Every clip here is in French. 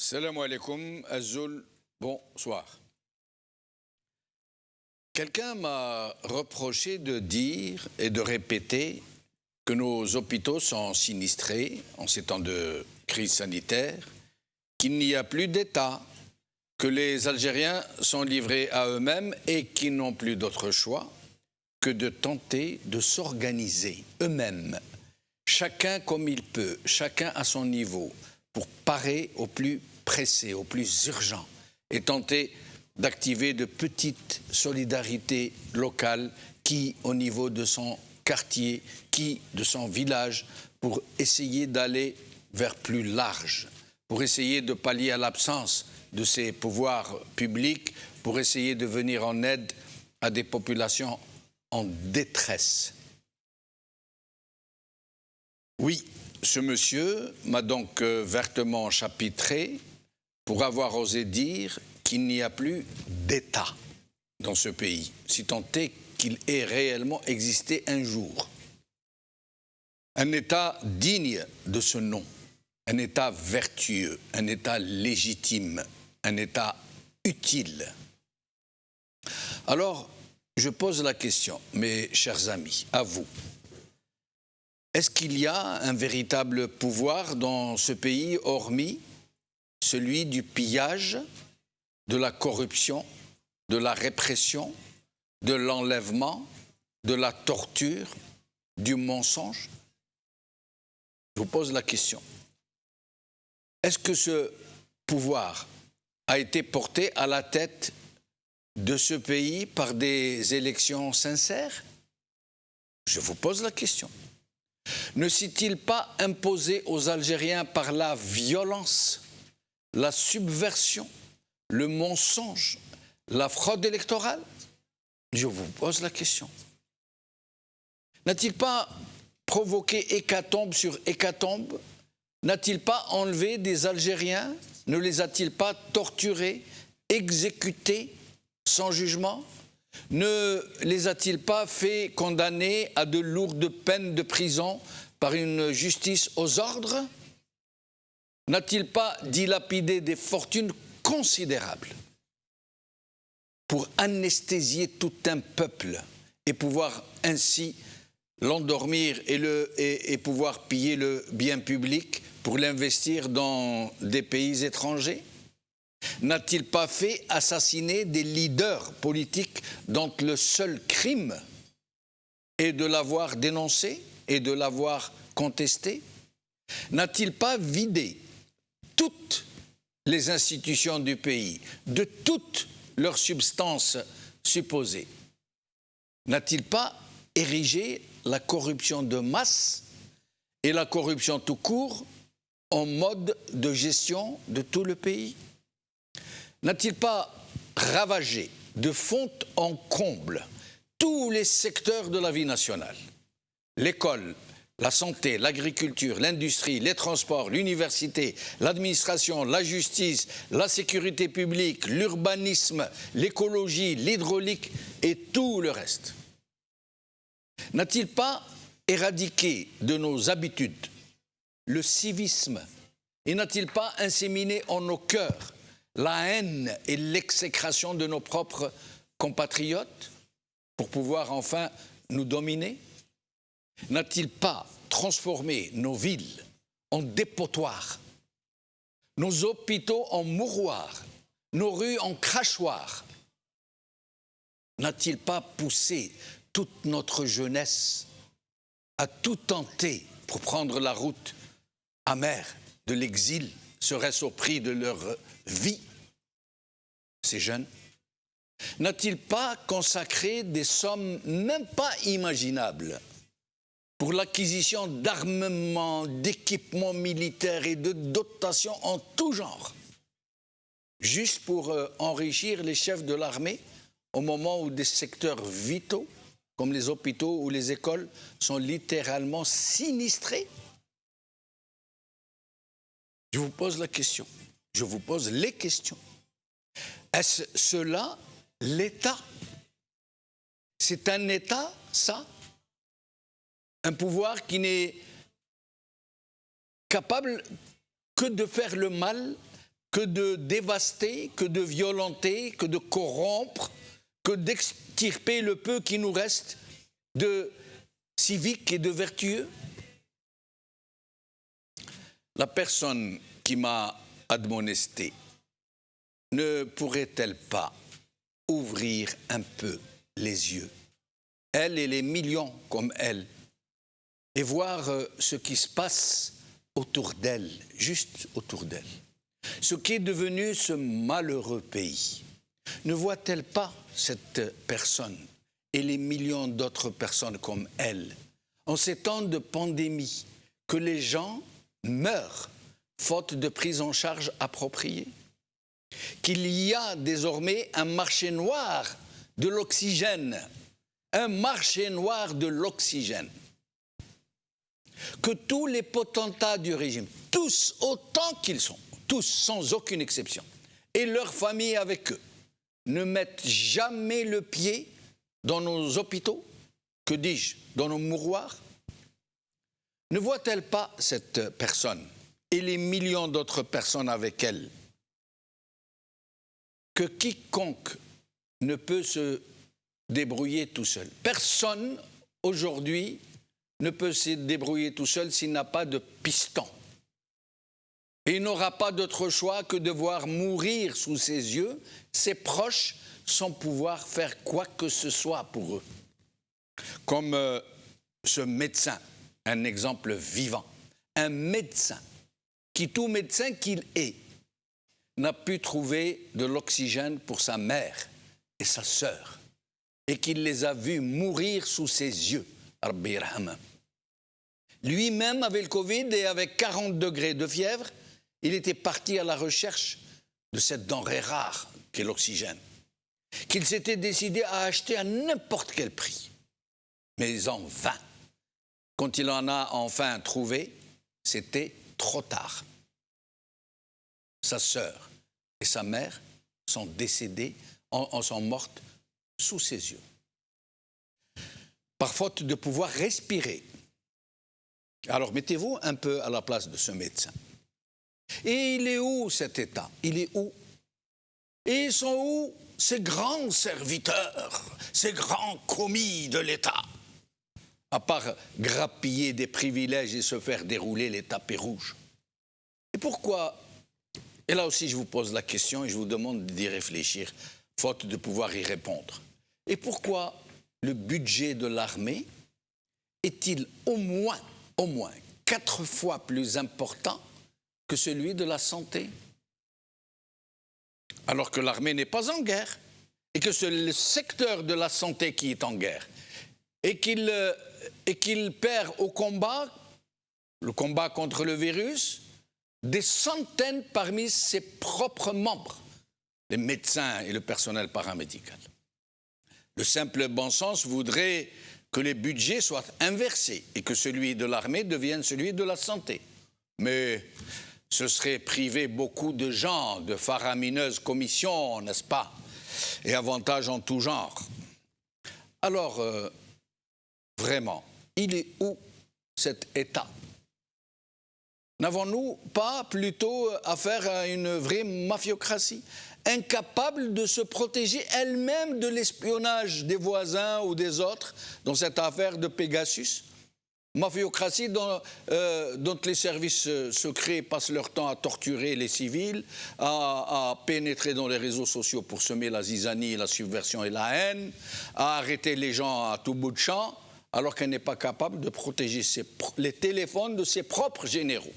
Salam alaikum, Azul, bonsoir. Quelqu'un m'a reproché de dire et de répéter que nos hôpitaux sont sinistrés en ces temps de crise sanitaire, qu'il n'y a plus d'État, que les Algériens sont livrés à eux-mêmes et qu'ils n'ont plus d'autre choix que de tenter de s'organiser eux-mêmes, chacun comme il peut, chacun à son niveau, pour parer au plus pressé, au plus urgent, et tenter d'activer de petites solidarités locales qui, au niveau de son quartier, qui, de son village, pour essayer d'aller vers plus large, pour essayer de pallier à l'absence de ces pouvoirs publics, pour essayer de venir en aide à des populations en détresse. Oui, ce monsieur m'a donc vertement chapitré pour avoir osé dire qu'il n'y a plus d'État dans ce pays, si tant est qu'il ait réellement existé un jour. Un État digne de ce nom, un État vertueux, un État légitime, un État utile. Alors, je pose la question, mes chers amis, à vous. Est-ce qu'il y a un véritable pouvoir dans ce pays, hormis celui du pillage, de la corruption, de la répression, de l'enlèvement, de la torture, du mensonge? Je vous pose la question. Est-ce que ce pouvoir a été porté à la tête de ce pays par des élections sincères? Je vous pose la question. Ne s'est-il pas imposé aux Algériens par la violence, la subversion, le mensonge, la fraude électorale? Je vous pose la question. N'a-t-il pas provoqué hécatombe sur hécatombe? N'a-t-il pas enlevé des Algériens? Ne les a-t-il pas torturés, exécutés sans jugement? Ne les a-t-il pas fait condamner à de lourdes peines de prison par une justice aux ordres? N'a-t-il pas dilapidé des fortunes considérables pour anesthésier tout un peuple et pouvoir ainsi l'endormir et pouvoir piller le bien public pour l'investir dans des pays étrangers? N'a-t-il pas fait assassiner des leaders politiques dont le seul crime est de l'avoir dénoncé et de l'avoir contesté? N'a-t-il pas vidé toutes les institutions du pays de toute leur substance supposée? N'a-t-il pas érigé la corruption de masse et la corruption tout court en mode de gestion de tout le pays? N'a-t-il pas ravagé de fond en comble tous les secteurs de la vie nationale? L'école, la santé, l'agriculture, l'industrie, les transports, l'université, l'administration, la justice, la sécurité publique, l'urbanisme, l'écologie, l'hydraulique et tout le reste. N'a-t-il pas éradiqué de nos habitudes le civisme et n'a-t-il pas inséminé en nos cœurs la haine et l'exécration de nos propres compatriotes pour pouvoir enfin nous dominer? N'a-t-il pas transformé nos villes en dépotoirs, nos hôpitaux en mouroirs, nos rues en crachoirs? N'a-t-il pas poussé toute notre jeunesse à tout tenter pour prendre la route amère de l'exil, serait-ce au prix de leur vie, ces jeunes? N'a-t-il pas consacré des sommes même pas imaginables pour l'acquisition d'armements, d'équipements militaires et de dotations en tout genre, juste pour enrichir les chefs de l'armée au moment où des secteurs vitaux, comme les hôpitaux ou les écoles, sont littéralement sinistrés? Je vous pose la question. Je vous pose les questions. Est-ce cela l'État? C'est un État, ça? Un pouvoir qui n'est capable que de faire le mal, que de dévaster, que de violenter, que de corrompre, que d'extirper le peu qui nous reste de civique et de vertueux? La personne qui m'a admonesté ne pourrait-elle pas ouvrir un peu les yeux, elle et les millions comme elle, et voir ce qui se passe autour d'elle, juste autour d'elle, ce qui est devenu ce malheureux pays? Ne voit-elle pas cette personne et les millions d'autres personnes comme elle, en ces temps de pandémie, que les gens meurent faute de prise en charge appropriée? Qu'il y a désormais un marché noir de l'oxygène, un marché noir de l'oxygène, que tous les potentats du régime, tous autant qu'ils sont, tous sans aucune exception, et leurs familles avec eux, ne mettent jamais le pied dans nos hôpitaux, que dis-je, dans nos mouroirs? Ne voit-elle pas cette personne et les millions d'autres personnes avec elle que quiconque ne peut se débrouiller tout seul? Personne aujourd'hui ne peut se débrouiller tout seul s'il n'a pas de piston. Et il n'aura pas d'autre choix que de voir mourir sous ses yeux ses proches sans pouvoir faire quoi que ce soit pour eux. Comme ce médecin, un exemple vivant, un médecin qui, tout médecin qu'il est, n'a pu trouver de l'oxygène pour sa mère et sa sœur, et qu'il les a vus mourir sous ses yeux. Lui-même avait le Covid et avec 40 degrés de fièvre, il était parti à la recherche de cette denrée rare qu'est l'oxygène, qu'il s'était décidé à acheter à n'importe quel prix. Mais en vain. Quand il en a enfin trouvé, c'était trop tard. Sa sœur et sa mère sont décédées, sont mortes sous ses yeux, par faute de pouvoir respirer. Alors mettez-vous un peu à la place de ce médecin. Et il est où cet État? Il est où? Et ils sont où ces grands serviteurs, ces grands commis de l'État? À part grappiller des privilèges et se faire dérouler les tapis rouges. Et pourquoi? Et là aussi je vous pose la question et je vous demande d'y réfléchir, faute de pouvoir y répondre. Et pourquoi le budget de l'armée est-il au moins 4 fois plus important que celui de la santé? Alors que l'armée n'est pas en guerre, et que c'est le secteur de la santé qui est en guerre, et qu'il perd au combat, le combat contre le virus, des centaines parmi ses propres membres, les médecins et le personnel paramédical. Le simple bon sens voudrait que les budgets soient inversés et que celui de l'armée devienne celui de la santé. Mais ce serait priver beaucoup de gens de faramineuses commissions, n'est-ce pas? Et avantages en tout genre. Alors, vraiment, il est où cet État? N'avons-nous pas plutôt affaire à une vraie mafiocratie, incapable de se protéger elle-même de l'espionnage des voisins ou des autres dans cette affaire de Pegasus? Mafiocratie dont les services secrets passent leur temps à torturer les civils, à pénétrer dans les réseaux sociaux pour semer la zizanie, la subversion et la haine, à arrêter les gens à tout bout de champ, alors qu'elle n'est pas capable de protéger les téléphones de ses propres généraux.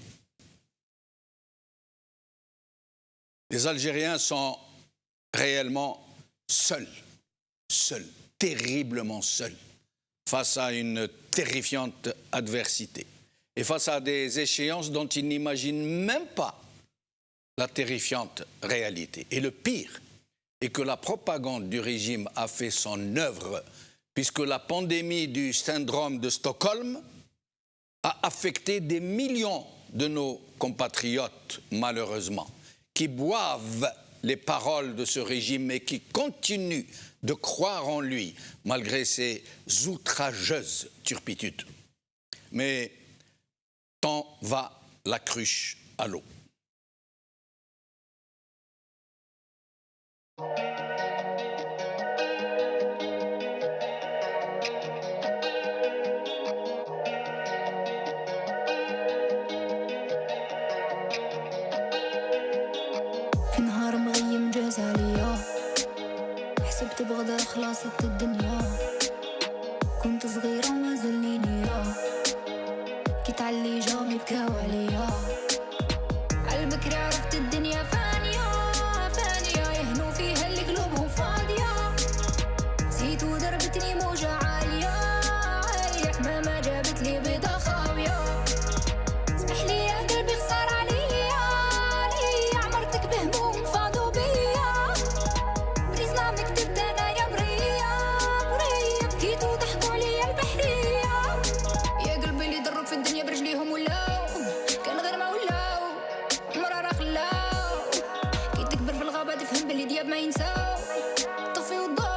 Les Algériens sont réellement seuls, terriblement seuls, face à une terrifiante adversité et face à des échéances dont ils n'imaginent même pas la terrifiante réalité. Et le pire est que la propagande du régime a fait son œuvre, puisque la pandémie du syndrome de Stockholm a affecté des millions de nos compatriotes, malheureusement, qui boivent les paroles de ce régime et qui continuent de croire en lui, malgré ses outrageuses turpitudes. Mais tant va la cruche à l'eau. في نهار مغيم جاز عليا حسبت بغدا خلاصة الدنيا كنت صغيرة وما زلني نية كي تعلي جامي بكاو عليا عالبكري عرفت الدنيا فانية فانية يهنو فيها اللي قلوبهم فاضية زيت ودربتني موجة عالية عالية حمامة جابت لي بيضة خاوية اسمح لي يا قلبي خسار عليا عليا عمرتك بهموم فاضوا بيا بريزنا مكتبت انا يا برية برية بكيت وضحكوا عليا البحرية يا قلبي اللي ضروا في الدنيا برجليهم ولاو كان غير ما ولاو عمرها راه خلاو كي تكبر في الغابة تفهم باللي دياب ما ينساو طفي والضوء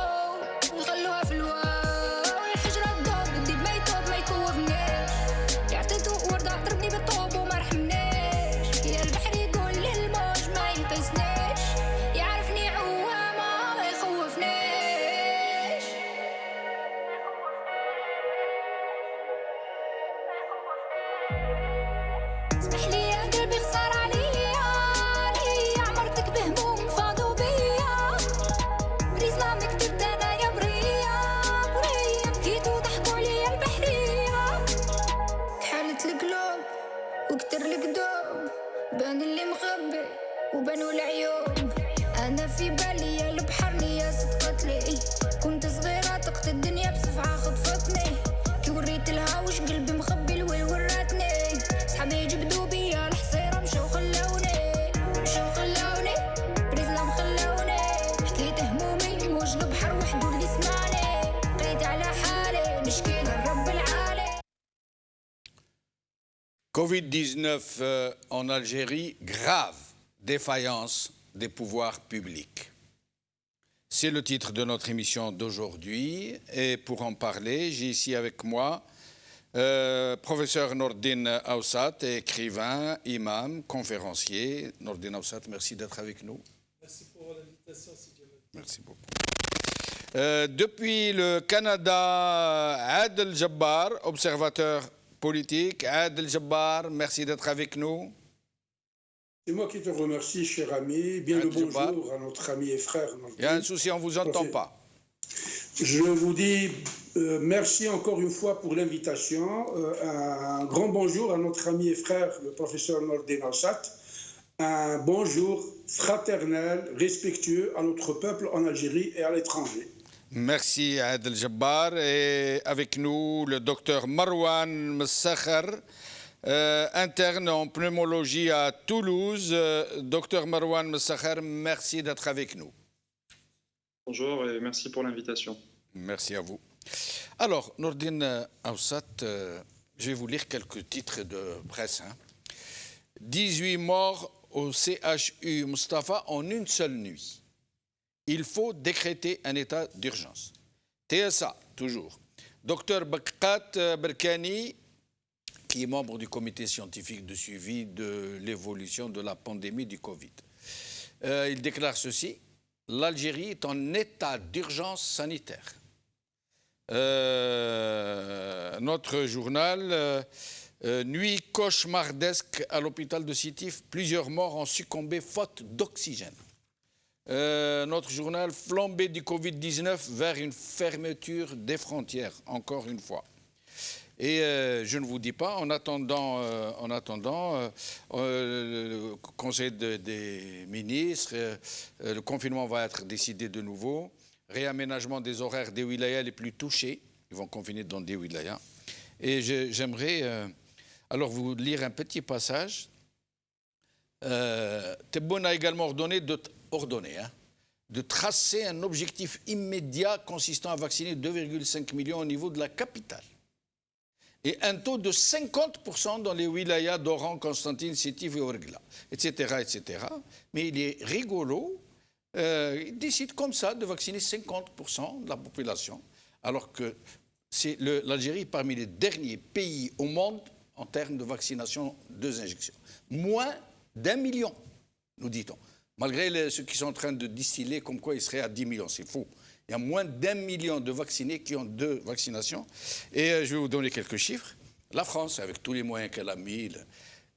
يخلوها في الواو الحجرة الضوء الديب ما يتوب ما يكوفنيش يعطيتو وردة ضربني بالطوب وما رحمنيش يا البحر يقول للموج ما ينقذنيش يعرفني عوامة ما يخوفنيش اسمح لي يا قلبي خسار عليا عليا عمرتك بهموم فاضوا بيا بريزنا مكتبت انا يا برية برية بكيت وضحكوا عليا البحرية كحالة القلوب وكتر الكذوب بان اللي مخبي وبانوا العيوب انا في بالي يا البحر نية صدقت لي كنت صغيرة طقت الدنيا بصفعة خطفتني كي وريت لها وش قلبي مخبي الويل وراتني صحابي جبدوا بيا الحصيرة مشاو خلوني بريزلام خلوني حكيت همومي موج البحر وحدو اللي سمعني بقيت على حالي نشكي للرب العالي. Covid-19 en Algérie, grave défaillance des pouvoirs publics. C'est le titre de notre émission d'aujourd'hui. Et pour en parler, j'ai ici avec moi professeur Nordine Aoussat, écrivain, imam, conférencier. Nordine Aoussat, merci d'être avec nous. Merci pour l'invitation, Sidi Ahmed. Merci beaucoup. Depuis le Canada, Adel Jabbar, observateur politique. Adel Jabbar, merci d'être avec nous. C'est moi qui te remercie, cher ami. Bien le bonjour à notre ami et frère. Il y a un souci, on ne vous entend pas. Je vous dis merci encore une fois pour l'invitation. Un grand bonjour à notre ami et frère, le professeur Nordine Aoussat. Un bonjour fraternel, respectueux à notre peuple en Algérie et à l'étranger. Merci Adel Jabbar. Et avec nous, le docteur Marwan Messakhar, interne en pneumologie à Toulouse. Docteur Marwan Messakhar, merci d'être avec nous. Bonjour et merci pour l'invitation. Merci à vous. Alors, Nordine Aoussat, je vais vous lire quelques titres de presse. 18 morts au CHU Mustapha en une seule nuit. Il faut décréter un état d'urgence. TSA, toujours. Docteur Bakkat Berkani, qui est membre du comité scientifique de suivi de l'évolution de la pandémie du Covid. Il déclare ceci: l'Algérie est en état d'urgence sanitaire. Notre journal, nuit cauchemardesque à l'hôpital de Sétif, plusieurs morts ont succombé faute d'oxygène. Notre journal, flambée du Covid-19 vers une fermeture des frontières, encore une fois. Et je ne vous dis pas, en attendant le Conseil des ministres, le confinement va être décidé de nouveau, réaménagement des horaires des wilayas les plus touchés, ils vont confiner dans des wilayas. Et j'aimerais alors vous lire un petit passage. Tebboune a également ordonné de tracer un objectif immédiat consistant à vacciner 2,5 millions au niveau de la capitale. Et un taux de 50% dans les wilayas d'Oran, Constantine, Sétif et Ouargla, etc., etc. Mais il est rigolo, il décide comme ça de vacciner 50% de la population, alors que c'est l'Algérie parmi les derniers pays au monde en termes de vaccination 2 injections. Moins d'1 million, nous dit-on. Malgré ceux qui sont en train de distiller comme quoi il serait à 10 millions. C'est faux. Il y a moins d'1 million de vaccinés qui ont 2 vaccinations. Et je vais vous donner quelques chiffres. La France, avec tous les moyens qu'elle a mis,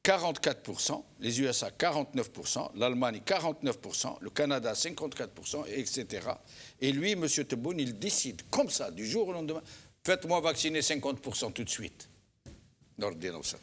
44%, les USA 49%, l'Allemagne 49%, le Canada 54%, etc. Et lui, M. Tebboune, il décide comme ça, du jour au lendemain, faites-moi vacciner 50% tout de suite. Nordin Awsat.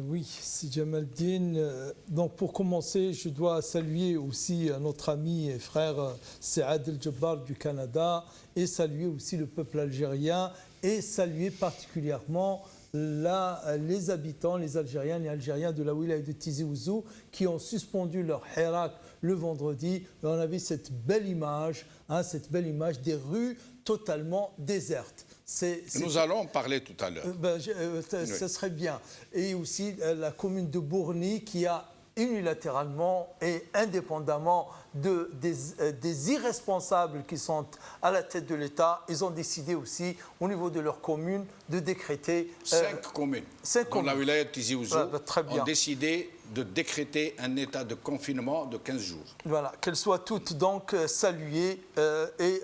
Oui, si Jamaldine. Donc pour commencer, je dois saluer aussi notre ami et frère Saad El-Jabbar du Canada et saluer aussi le peuple algérien et saluer particulièrement les habitants, les Algériens de la wilaya de Tizi Ouzou qui ont suspendu leur hirak le vendredi. Et on avait cette belle image des rues totalement désertes. Nous allons en parler tout à l'heure. Ce serait bien. Et aussi la commune de Bourni qui a unilatéralement et indépendamment des irresponsables qui sont à la tête de l'État, ils ont décidé aussi au niveau de leur commune de décréter... 5 communes dans la wilaya de Tizi Ouzou ont décidé de décréter un état de confinement de 15 jours. Voilà, qu'elles soient toutes donc saluées et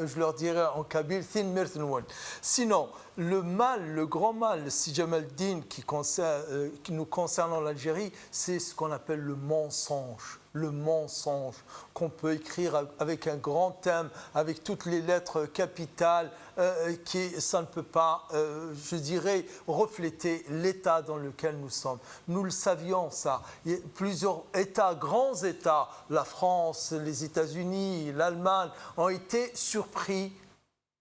je leur dirai en kabyle, Thin Mirthnouan. Sinon, le grand mal, si Jamaldine, qui nous concerne en Algérie, c'est ce qu'on appelle le mensonge. Le mensonge qu'on peut écrire avec un grand M, avec toutes les lettres capitales, ça ne peut pas, je dirais, refléter l'état dans lequel nous sommes. Nous le savions, ça. Il y a plusieurs États, grands États, la France, les États-Unis, l'Allemagne, ont été surpris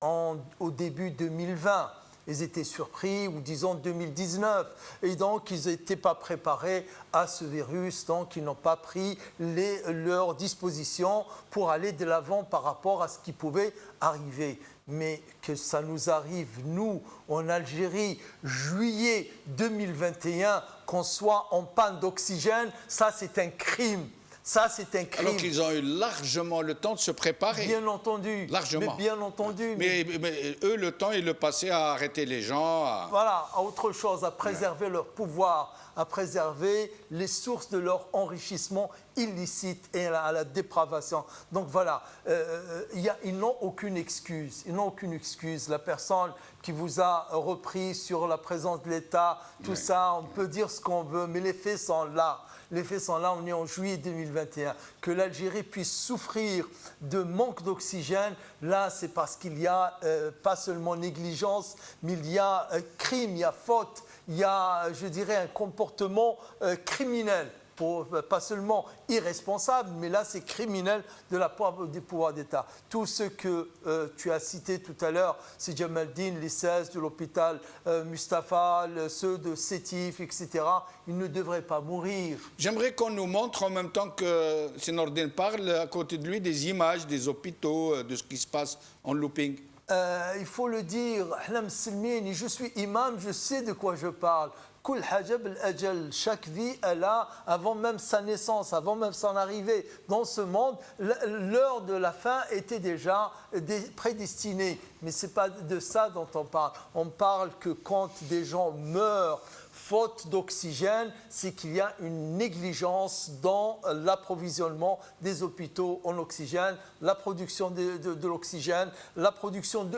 au début 2020. Ils étaient surpris, ou disons 2019, et donc ils n'étaient pas préparés à ce virus, donc ils n'ont pas pris leurs dispositions pour aller de l'avant par rapport à ce qui pouvait arriver. Mais que ça nous arrive, nous, en Algérie, juillet 2021, qu'on soit en panne d'oxygène, ça c'est un crime. Ça, c'est un crime. Alors qu'ils ont eu largement le temps de se préparer. Bien entendu. Largement. Mais bien entendu. Mais eux, le temps, ils le passaient à arrêter les gens. Voilà, à autre chose, à préserver leur pouvoir, à préserver les sources de leur enrichissement illicite et à la dépravation. Donc voilà, ils n'ont aucune excuse. Ils n'ont aucune excuse. La personne qui vous a repris sur la présence de l'État, tout ça, on peut dire ce qu'on veut, mais les faits sont là. Les faits sont là, on est en juillet 2021. Que l'Algérie puisse souffrir de manque d'oxygène, là, c'est parce qu'il y a pas seulement négligence, mais il y a crime, il y a faute, il y a, je dirais, un comportement criminel. Pas seulement irresponsable, mais là c'est criminel de la part des pouvoirs d'État. Tout ce que tu as cité tout à l'heure, c'est Jamaldine, les 16 de l'hôpital Mustapha, ceux de Sétif, etc., ils ne devraient pas mourir. J'aimerais qu'on nous montre en même temps que Nordin parle, à côté de lui, des images des hôpitaux, de ce qui se passe en looping. Il faut le dire, je suis imam, je sais de quoi je parle. Chaque vie, elle a, avant même sa naissance, avant même son arrivée dans ce monde, l'heure de la fin était déjà prédestinée. Mais ce n'est pas de ça dont on parle. On parle que quand des gens meurent, faute d'oxygène, c'est qu'il y a une négligence dans l'approvisionnement des hôpitaux en oxygène, la production de l'oxygène, la production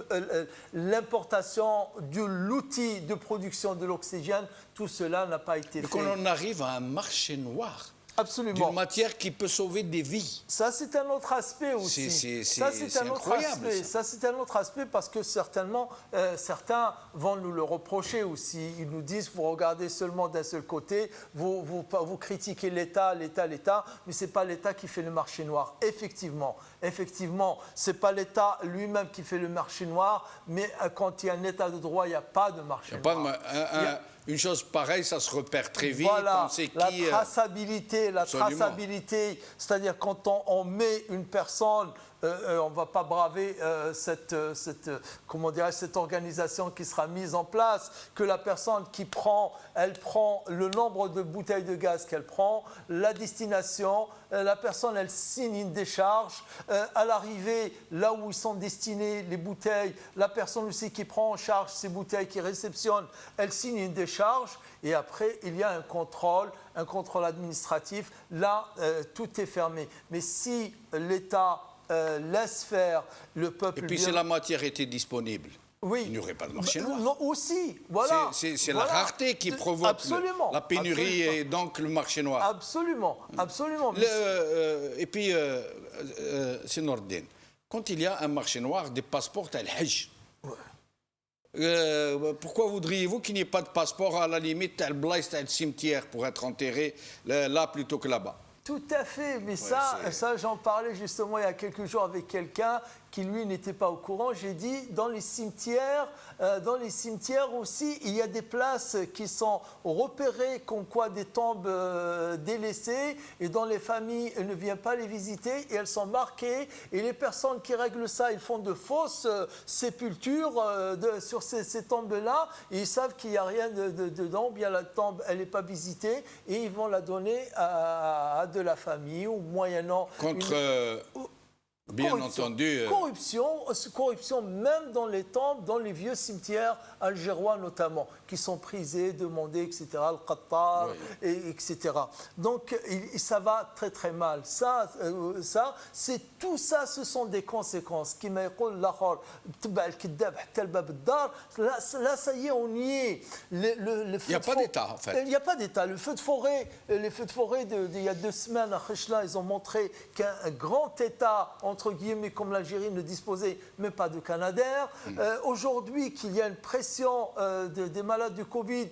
l'importation de l'outil de production de l'oxygène. Tout cela n'a pas été fait. Qu'on en arrive à un marché noir. Absolument. D'une matière qui peut sauver des vies. Ça, c'est un autre aspect aussi. C'est incroyable. Ça, c'est un autre aspect parce que certainement, certains vont nous le reprocher aussi. Ils nous disent, vous regardez seulement d'un seul côté, vous critiquez l'État, mais ce n'est pas l'État qui fait le marché noir. Effectivement, ce n'est pas l'État lui-même qui fait le marché noir, mais quand il y a un État de droit, il n'y a pas de marché noir. Une chose pareille, ça se repère très vite. Voilà, on sait qui, la traçabilité, c'est-à-dire quand on met une personne on ne va pas braver cette organisation qui sera mise en place, que la personne qui prend, elle prend le nombre de bouteilles de gaz qu'elle prend, la destination, la personne, elle signe une décharge. À l'arrivée, là où ils sont destinés les bouteilles, la personne aussi qui prend en charge ces bouteilles, qui réceptionne, elle signe une décharge. Et après, il y a un contrôle administratif. Là, tout est fermé. Mais si l'État laisse faire le peuple... Et puis si la matière était disponible, oui, il n'y aurait pas de marché noir. Non, aussi, voilà. C'est la rareté qui provoque la pénurie et donc le marché noir. Absolument, absolument. Et puis, c'est Nordin, quand il y a un marché noir des passeports à l'Hajj, pourquoi voudriez-vous qu'il n'y ait pas de passeport à la limite à le cimetière pour être enterré là plutôt que là-bas? Tout à fait, mais ça j'en parlais justement il y a quelques jours avec quelqu'un qui lui n'était pas au courant. J'ai dit dans les cimetières aussi, il y a des places qui sont repérées comme quoi des tombes délaissées et dont les familles ne viennent pas les visiter et elles sont marquées. Et les personnes qui règlent ça, ils font de fausses sépultures sur ces tombes-là et ils savent qu'il n'y a rien dedans, bien la tombe, elle n'est pas visitée et ils vont la donner à de la famille ou moyennant... Bien entendu. Corruption même dans les tombes, dans les vieux cimetières algérois notamment, qui sont prisés, demandés, etc., le Qatar, oui. Etc. Donc ça va très très mal. Tout ça, ce sont des conséquences. Là, ça y est, on y est. Il n'y a pas d'État, en fait. Il n'y a pas d'État. Les feux de forêt il y a 2 semaines à Khishla, ils ont montré qu'un grand État, entre guillemets, comme l'Algérie, ne disposait même pas de Canadair. Aujourd'hui, qu'il y a une pression des malades du Covid,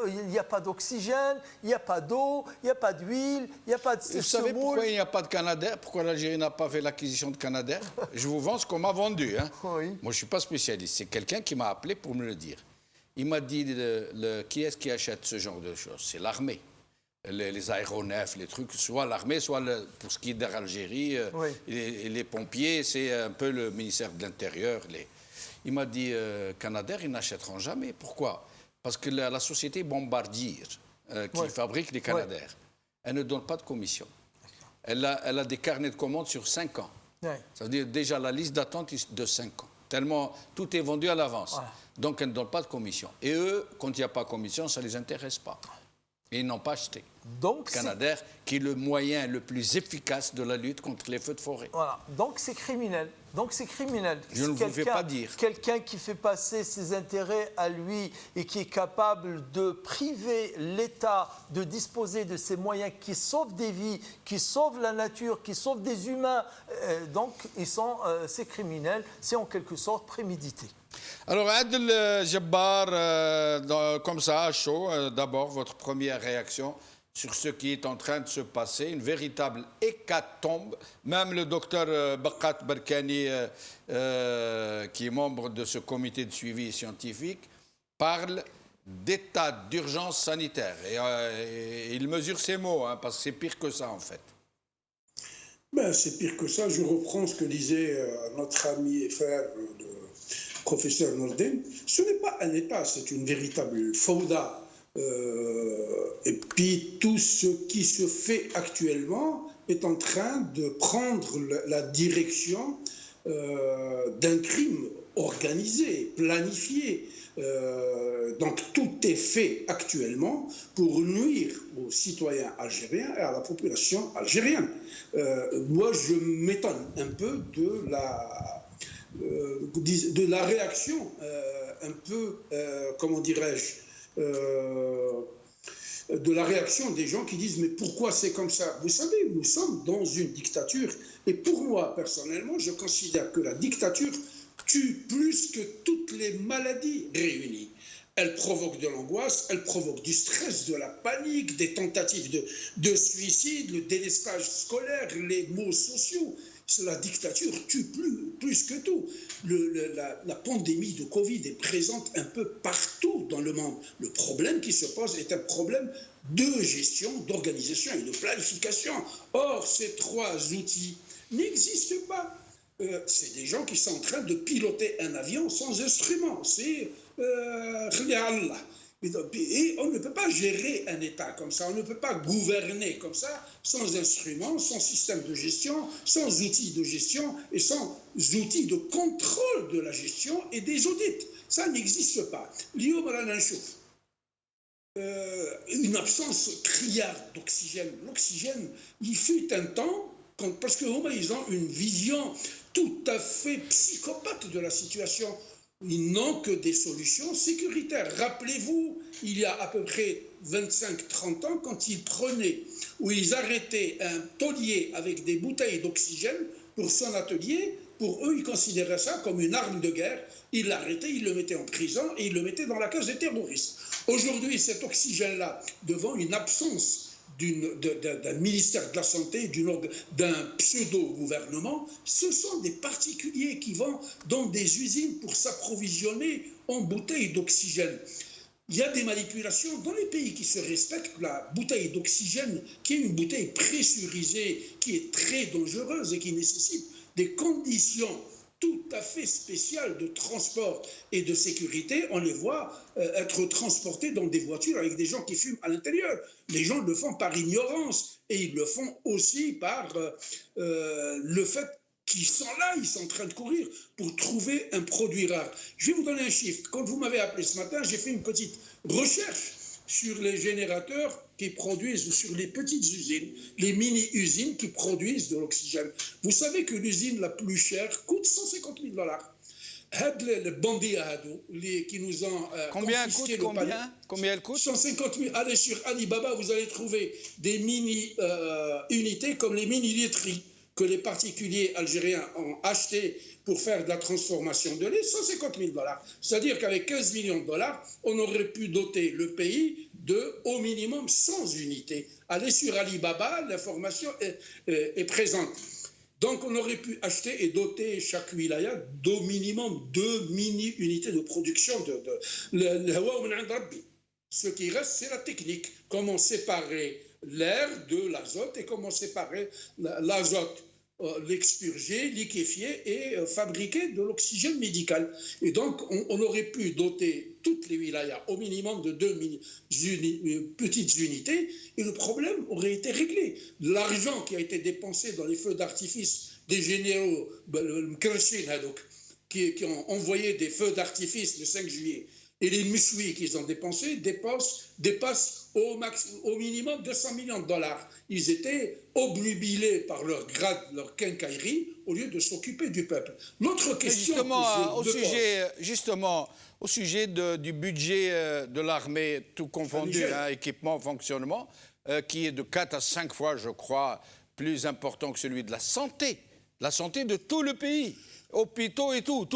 il n'y a pas d'oxygène, il n'y a pas d'eau, il n'y a pas d'huile, il n'y a pas de semoule. Vous savez pourquoi il n'y a pas de Canadair? Pourquoi l'Algérie n'a pas fait l'acquisition de Canadair? Je vous vends ce qu'on m'a vendu. Hein. Oui. Moi, je ne suis pas spécialiste. C'est quelqu'un qui m'a appelé pour me le dire. Il m'a dit, qui est-ce qui achète ce genre de choses? C'est l'armée. Les aéronefs, les trucs, soit l'armée, soit pour ce qui est de l'Algérie, oui. les pompiers, c'est un peu le ministère de l'Intérieur. Il m'a dit, Canadair, ils n'achèteront jamais. Pourquoi? Parce que la société Bombardier, qui fabrique les Canadair, elle ne donne pas de commission. Elle a des carnets de commandes sur 5 ans. Ça veut dire déjà la liste d'attente est de 5 ans. Tellement tout est vendu à l'avance. Voilà. Donc elle ne donne pas de commission. Et eux, quand il n'y a pas de commission, ça ne les intéresse pas. Et ils n'ont pas acheté. Donc, Canadair, qui est le moyen le plus efficace de la lutte contre les feux de forêt. Voilà. Donc c'est criminel. Je ne vous fais pas dire. Quelqu'un qui fait passer ses intérêts à lui et qui est capable de priver l'État de disposer de ces moyens qui sauvent des vies, qui sauvent la nature, qui sauvent des humains. Donc c'est criminel, c'est en quelque sorte prémédité. Alors, Adel Jabbar, comme ça, à chaud, d'abord, votre première réaction sur ce qui est en train de se passer, une véritable hécatombe. Même le docteur Bakat Barkani, qui est membre de ce comité de suivi scientifique, parle d'état d'urgence sanitaire. Et il mesure ses mots, hein, parce que c'est pire que ça, en fait. Ben, c'est pire que ça. Je reprends ce que disait notre ami et frère, le professeur Nordin. Ce n'est pas un État, c'est une véritable fauda. Et puis tout ce qui se fait actuellement est en train de prendre la direction d'un crime organisé, planifié. Donc tout est fait actuellement pour nuire aux citoyens algériens et à la population algérienne. Moi, je m'étonne un peu de la réaction, un peu, comment dirais-je, de la réaction des gens qui disent « mais pourquoi c'est comme ça ?» Vous savez, nous sommes dans une dictature et pour moi, personnellement, je considère que la dictature tue plus que toutes les maladies réunies. Elle provoque de l'angoisse, elle provoque du stress, de la panique, des tentatives de suicide, le délestage scolaire, les maux sociaux. La dictature tue plus que tout. La pandémie de Covid est présente un peu partout dans le monde. Le problème qui se pose est un problème de gestion, d'organisation et de planification. Or, ces 3 outils n'existent pas. c'est des gens qui sont en train de piloter un avion sans instrument. C'est et on ne peut pas gérer un État comme ça, on ne peut pas gouverner comme ça, sans instruments, sans système de gestion, sans outils de gestion et sans outils de contrôle de la gestion et des audits. Ça n'existe pas. Une absence criarde d'oxygène. L'oxygène, il fut un temps, parce qu'ils ont une vision tout à fait psychopathe de la situation. Ils n'ont que des solutions sécuritaires. Rappelez-vous, il y a à peu près 25-30 ans, quand ils prenaient ou ils arrêtaient un taulier avec des bouteilles d'oxygène pour son atelier, pour eux, ils considéraient ça comme une arme de guerre. Ils l'arrêtaient, ils le mettaient en prison et ils le mettaient dans la case des terroristes. Aujourd'hui, cet oxygène-là, devant une absence d'un ministère de la Santé, d'un pseudo-gouvernement, ce sont des particuliers qui vont dans des usines pour s'approvisionner en bouteilles d'oxygène. Il y a des manipulations dans les pays qui se respectent. La bouteille d'oxygène, qui est une bouteille pressurisée, qui est très dangereuse et qui nécessite des conditions tout à fait spéciales de transport et de sécurité, on les voit être transportés dans des voitures avec des gens qui fument à l'intérieur. Les gens le font par ignorance et ils le font aussi par le fait qu'ils sont là, ils sont en train de courir pour trouver un produit rare. Je vais vous donner un chiffre. Quand vous m'avez appelé ce matin, j'ai fait une petite recherche sur les générateurs qui produisent, ou sur les petites usines, les mini-usines qui produisent de l'oxygène. Vous savez que l'usine la plus chère coûte $150 000. Les bandits qui nous ont combien elle coûte 150 000. Allez sur Alibaba, vous allez trouver des mini-unités comme les mini-laiteries que les particuliers algériens ont acheté pour faire de la transformation de lait, $150 000. C'est-à-dire qu'avec 15 millions de dollars, on aurait pu doter le pays de au minimum 100 unités. Allez sur Alibaba, l'information est présente. Donc on aurait pu acheter et doter chaque wilaya d'au minimum 2 mini-unités de production Ce qui reste, c'est la technique. Comment séparer l'air de l'azote et comment séparer l'azote, l'expurger, liquéfier et fabriquer de l'oxygène médical. Et donc, on aurait pu doter toutes les wilayas au minimum de 2 petites unités et le problème aurait été réglé. L'argent qui a été dépensé dans les feux d'artifice des généraux qui ont envoyé des feux d'artifice le 5 juillet et les musouis qu'ils ont dépensés dépassent au minimum 200 millions de dollars. Ils étaient obnubilés par leur grade, leur quincaillerie, au lieu de s'occuper du peuple. L'autre question... Justement, au sujet du budget de l'armée, tout confondu, équipement, fonctionnement, qui est de 4 à 5 fois, je crois, plus important que celui de la santé de tout le pays, hôpitaux et tout,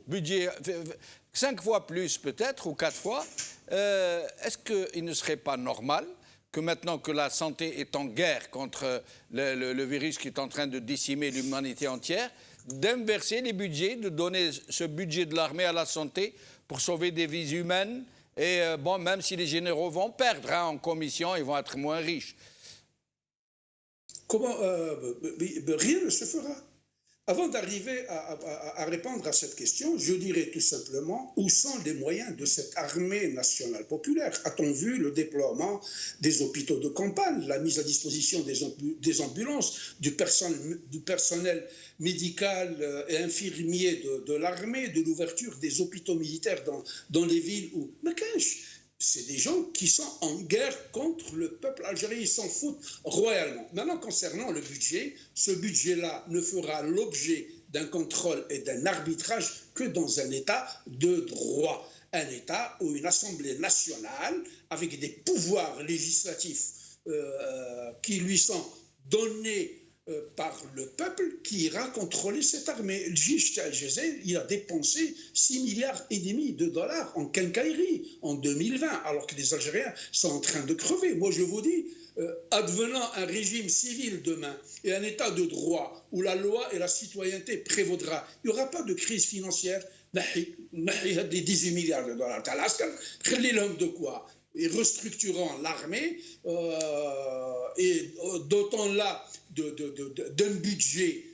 budget... 5 fois plus peut-être, ou 4 fois, est-ce qu'il ne serait pas normal que maintenant que la santé est en guerre contre le virus qui est en train de décimer l'humanité entière, d'inverser les budgets, de donner ce budget de l'armée à la santé pour sauver des vies humaines, et bon, même si les généraux vont perdre en commission, ils vont être moins riches. Comment rien ne se fera. Avant d'arriver à répondre à cette question, je dirais tout simplement où sont les moyens de cette armée nationale populaire. A-t-on vu le déploiement des hôpitaux de campagne, la mise à disposition des ambulances, du personnel médical et infirmier de l'armée, de l'ouverture des hôpitaux militaires dans les villes où... C'est des gens qui sont en guerre contre le peuple algérien, ils s'en foutent royalement. Maintenant, concernant le budget, ce budget-là ne fera l'objet d'un contrôle et d'un arbitrage que dans un État de droit. Un État où une Assemblée nationale, avec des pouvoirs législatifs qui lui sont donnés par le peuple, qui ira contrôler cette armée. Le juge Al-Jazair, il a dépensé 6,5 milliards de dollars en quincaillerie en 2020, alors que les Algériens sont en train de crever. Moi, je vous dis, advenant un régime civil demain et un état de droit où la loi et la citoyenneté prévaudra, il n'y aura pas de crise financière. Des 18 milliards de dollars. De quoi? Et restructurant l'armée et dotant-la d'un budget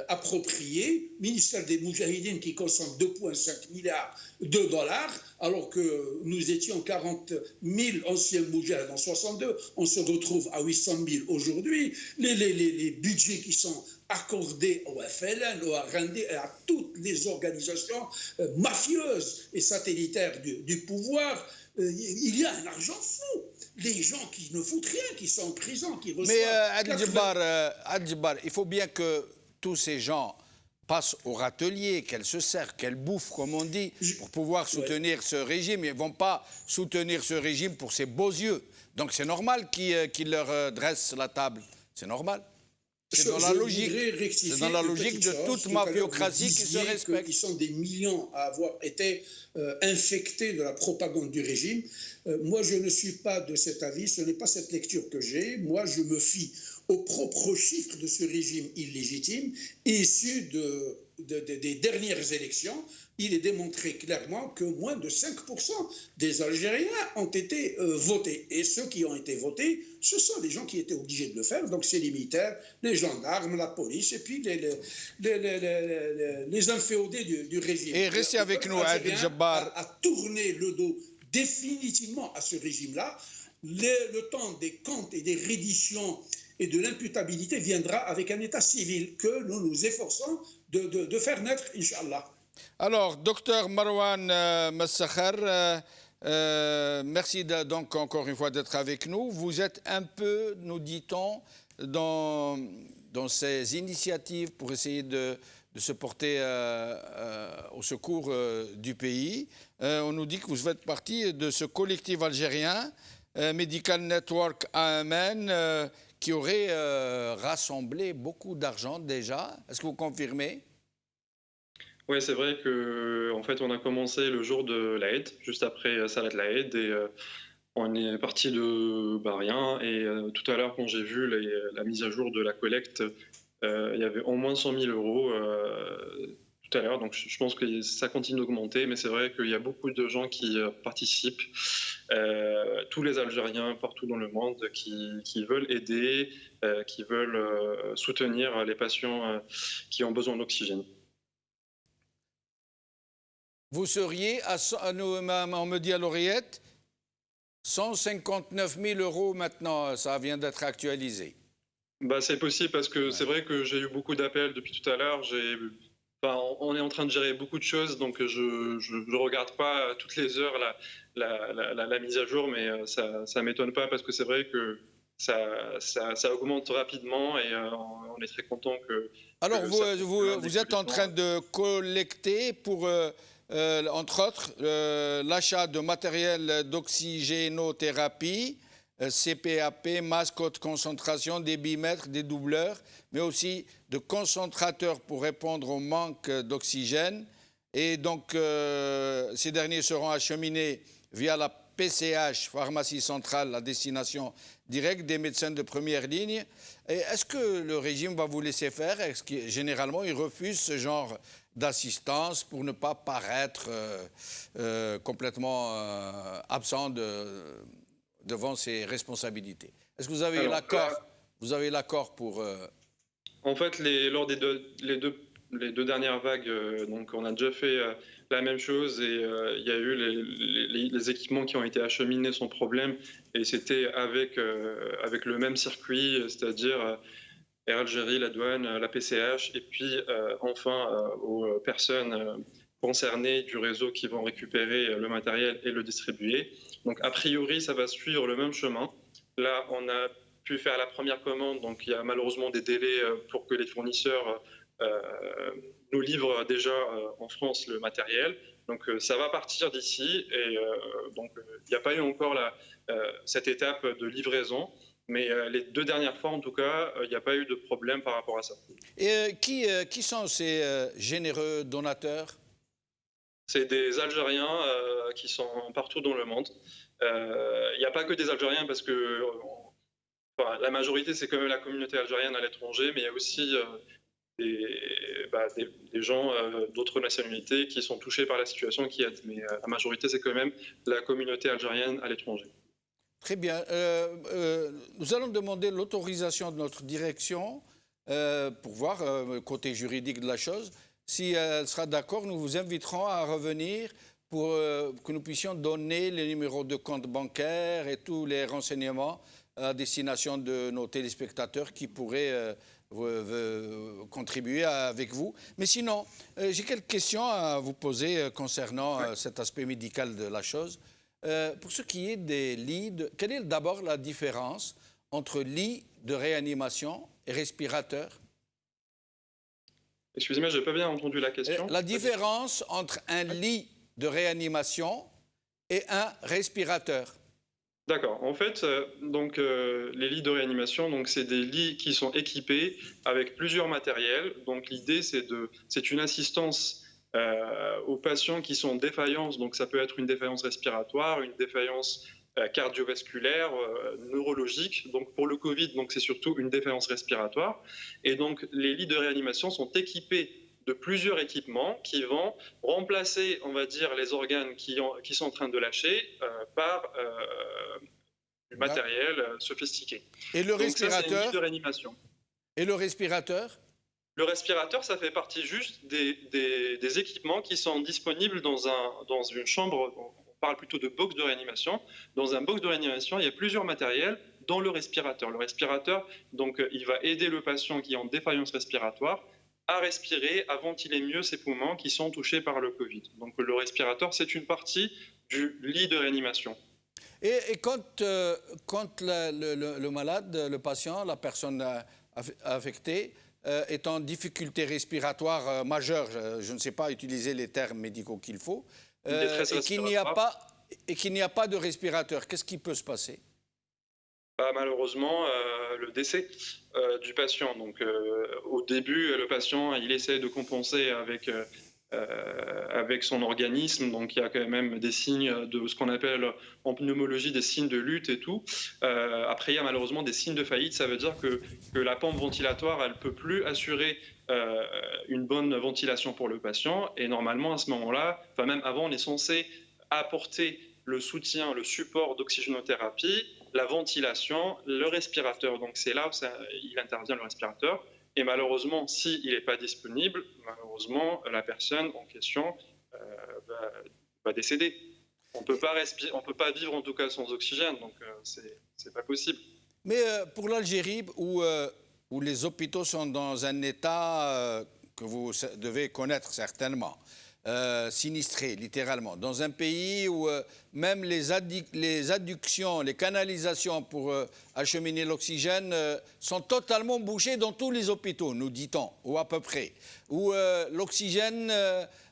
approprié, ministère des Moudjahidines qui consomme 2,5 milliards de dollars, alors que nous étions 40 000 anciens Moudjahides en 62, on se retrouve à 800 000 aujourd'hui. Les budgets qui sont accordés au FLN, au RND et à toutes les organisations mafieuses et satellitaires du pouvoir, il y a un argent fou. Les gens qui ne foutent rien, qui sont en prison, qui reçoivent... Mais Adjibar, il faut bien que tous ces gens passent au râtelier, qu'elles se servent, qu'elles bouffent, comme on dit, pour pouvoir soutenir ce régime. Ils ne vont pas soutenir ce régime pour ses beaux yeux. Donc c'est normal qu'ils leur dressent la table. C'est normal. C'est dans la logique. C'est dans la logique de toute mafiocratie qui se respecte. Ils sont des millions à avoir été infectés de la propagande du régime. Moi, je ne suis pas de cet avis. Ce n'est pas cette lecture que j'ai. Moi, je me fie aux propres chiffres de ce régime illégitime issu des dernières élections. Il est démontré clairement que moins de 5% des Algériens ont été votés. Et ceux qui ont été votés, ce sont les gens qui étaient obligés de le faire. Donc c'est les militaires, les gendarmes, la police et puis les inféodés du régime. Et restez avec nous, Adel Jabbar. A tourné le dos définitivement à ce régime-là. Le temps des comptes et des redditions et de l'imputabilité viendra avec un état civil que nous nous efforçons de faire naître, Inch'Allah. Alors, docteur Marwan Massakhar, merci donc encore une fois d'être avec nous. Vous êtes un peu, nous dit-on, dans ces initiatives pour essayer de se porter au secours du pays. On nous dit que vous faites partie de ce collectif algérien, Medical Network AMN, qui aurait rassemblé beaucoup d'argent déjà. Est-ce que vous confirmez ? Oui, c'est vrai qu'en fait, on a commencé le jour de l'Aïd, juste après Salat l'Aïd, et on est parti de rien. Et tout à l'heure, quand j'ai vu la mise à jour de la collecte, il y avait au moins 100 000 euros tout à l'heure. Donc, je pense que ça continue d'augmenter, mais c'est vrai qu'il y a beaucoup de gens qui participent, tous les Algériens partout dans le monde qui veulent aider, qui veulent soutenir les patients qui ont besoin d'oxygène. Vous seriez, on me dit à l'oreillette, 159 000 euros maintenant, ça vient d'être actualisé. Bah, c'est possible parce que c'est vrai que j'ai eu beaucoup d'appels depuis tout à l'heure. On est en train de gérer beaucoup de choses, donc je ne regarde pas toutes les heures la mise à jour, mais ça ne m'étonne pas parce que c'est vrai que ça augmente rapidement et on est très content que... Alors, vous êtes en train de collecter pour... entre autres, l'achat de matériel d'oxygénothérapie, CPAP, masque haute concentration, des bimètres, des doubleurs, mais aussi de concentrateurs pour répondre au manque d'oxygène. Et donc, ces derniers seront acheminés via la PCH, pharmacie centrale, à destination directe des médecins de première ligne. Est-ce que le régime va vous laisser faire? Est-ce que généralement, il refuse ce genre d'assistance pour ne pas paraître complètement absent devant ses responsabilités? Est-ce que vous avez l'accord? Vous avez l'accord pour... En fait, lors des deux dernières vagues, donc on a déjà fait la même chose et il y a eu les équipements qui ont été acheminés sans problème et c'était avec le même circuit, c'est-à-dire Air Algérie, la douane, la PCH et puis enfin aux personnes concernées du réseau qui vont récupérer le matériel et le distribuer. Donc a priori, ça va suivre le même chemin. Là, on a pu faire la première commande, donc il y a malheureusement des délais pour que les fournisseurs nous livrent déjà en France le matériel. Donc ça va partir d'ici et donc il n'y a pas eu encore cette étape de livraison. Mais les deux dernières fois, en tout cas, il n'y a pas eu de problème par rapport à ça. Et qui sont ces généreux donateurs? C'est des Algériens qui sont partout dans le monde. Il n'y a pas que des Algériens parce que la majorité, c'est quand même la communauté algérienne à l'étranger, mais il y a aussi des gens d'autres nationalités qui sont touchés par la situation qui aident. Mais la majorité, c'est quand même la communauté algérienne à l'étranger. Très bien. Nous allons demander l'autorisation de notre direction pour voir le côté juridique de la chose. Si elle sera d'accord, nous vous inviterons à revenir pour que nous puissions donner les numéros de compte bancaire et tous les renseignements à destination de nos téléspectateurs qui pourraient contribuer avec vous. Mais sinon, j'ai quelques questions à vous poser concernant cet aspect médical de la chose. Pour ce qui est des lits, quelle est d'abord la différence entre lit de réanimation et respirateur? Excusez-moi, je n'ai pas bien entendu la question. La différence entre un lit de réanimation et un respirateur. D'accord. En fait, les lits de réanimation, c'est des lits qui sont équipés avec plusieurs matériels. Donc l'idée, c'est une assistance aux patients qui sont en défaillance. Donc ça peut être une défaillance respiratoire, une défaillance cardiovasculaire, neurologique. Donc pour le Covid, c'est surtout une défaillance respiratoire. Et donc les lits de réanimation sont équipés de plusieurs équipements qui vont remplacer, on va dire, les organes qui sont en train de lâcher par du matériel sophistiqué. Et le respirateur? Ça, c'est une lit de réanimation. Et le respirateur? Le respirateur, ça fait partie juste des équipements qui sont disponibles dans une chambre. On parle plutôt de box de réanimation. Dans un box de réanimation, il y a plusieurs matériels, dont le respirateur. Le respirateur, il va aider le patient qui est en défaillance respiratoire à respirer, à ventiler mieux ses poumons qui sont touchés par le Covid. Donc le respirateur, c'est une partie du lit de réanimation. Et quand le malade, le patient, la personne affectée est en difficulté respiratoire majeure, je ne sais pas utiliser les termes médicaux qu'il faut, et qu'il n'y a pas de respirateur, qu'est-ce qui peut se passer? Malheureusement, le décès du patient. Donc, au début, le patient, il essaie de compenser avec son organisme. Donc, il y a quand même des signes de ce qu'on appelle en pneumologie des signes de lutte et tout. Après, il y a malheureusement des signes de faillite. Ça veut dire que la pompe ventilatoire, elle ne peut plus assurer une bonne ventilation pour le patient. Et normalement, à ce moment-là, même avant, on est censé apporter le soutien, le support d'oxygénothérapie, la ventilation, le respirateur. Donc c'est là où il intervient, le respirateur. Et malheureusement, s'il n'est pas disponible, malheureusement, la personne en question va décéder. On ne peut pas vivre en tout cas sans oxygène, donc c'est pas possible. Mais pour l'Algérie, où les hôpitaux sont dans un état que vous devez connaître certainement, sinistré, littéralement, dans un pays où même les adductions, les canalisations pour acheminer l'oxygène sont totalement bouchées dans tous les hôpitaux, nous dit-on, ou à peu près, où l'oxygène,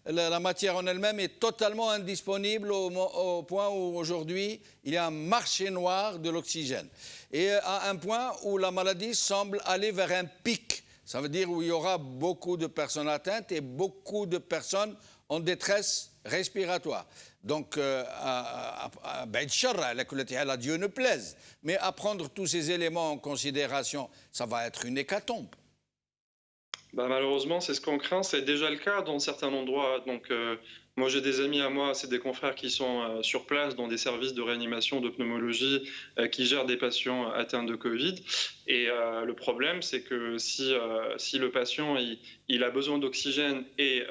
la matière en elle-même est totalement indisponible au point où aujourd'hui il y a un marché noir de l'oxygène. Et à un point où la maladie semble aller vers un pic, ça veut dire où il y aura beaucoup de personnes atteintes et beaucoup de personnes en détresse respiratoire. Donc, Dieu ne plaise. Mais à prendre tous ces éléments en considération, ça va être une hécatombe. Malheureusement, c'est ce qu'on craint. C'est déjà le cas dans certains endroits. Donc, moi, j'ai des amis à moi, c'est des confrères qui sont sur place dans des services de réanimation, de pneumologie, qui gèrent des patients atteints de Covid. Et le problème, c'est que si le patient il a besoin d'oxygène et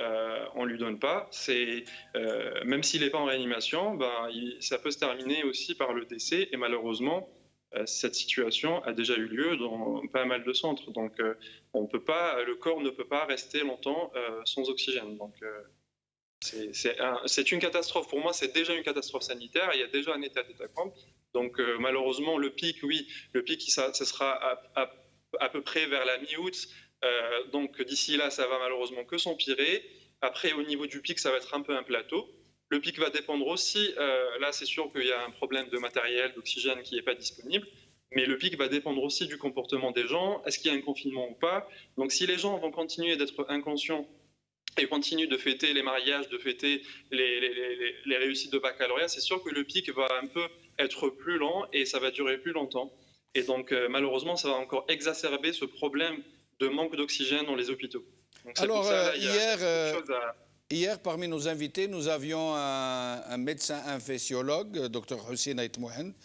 on ne lui donne pas, même s'il n'est pas en réanimation, ça peut se terminer aussi par le décès. Et malheureusement, cette situation a déjà eu lieu dans pas mal de centres. Donc, le corps ne peut pas rester longtemps sans oxygène. Donc, c'est une catastrophe. Pour moi, c'est déjà une catastrophe sanitaire. Il y a déjà un état d'hécatombe. Donc, malheureusement, le pic, ça sera à peu près vers la mi-août. Donc, d'ici là, ça va malheureusement que s'empirer. Après, au niveau du pic, ça va être un peu un plateau. Le pic va dépendre aussi, là c'est sûr qu'il y a un problème de matériel, d'oxygène qui n'est pas disponible, mais le pic va dépendre aussi du comportement des gens, est-ce qu'il y a un confinement ou pas. Donc si les gens vont continuer d'être inconscients et continuent de fêter les mariages, de fêter les réussites de baccalauréat, c'est sûr que le pic va un peu être plus lent et ça va durer plus longtemps. Et donc malheureusement ça va encore exacerber ce problème de manque d'oxygène dans les hôpitaux. Donc, alors hier, parmi nos invités, nous avions un médecin infectiologue, Dr Hussein Aitmouhen,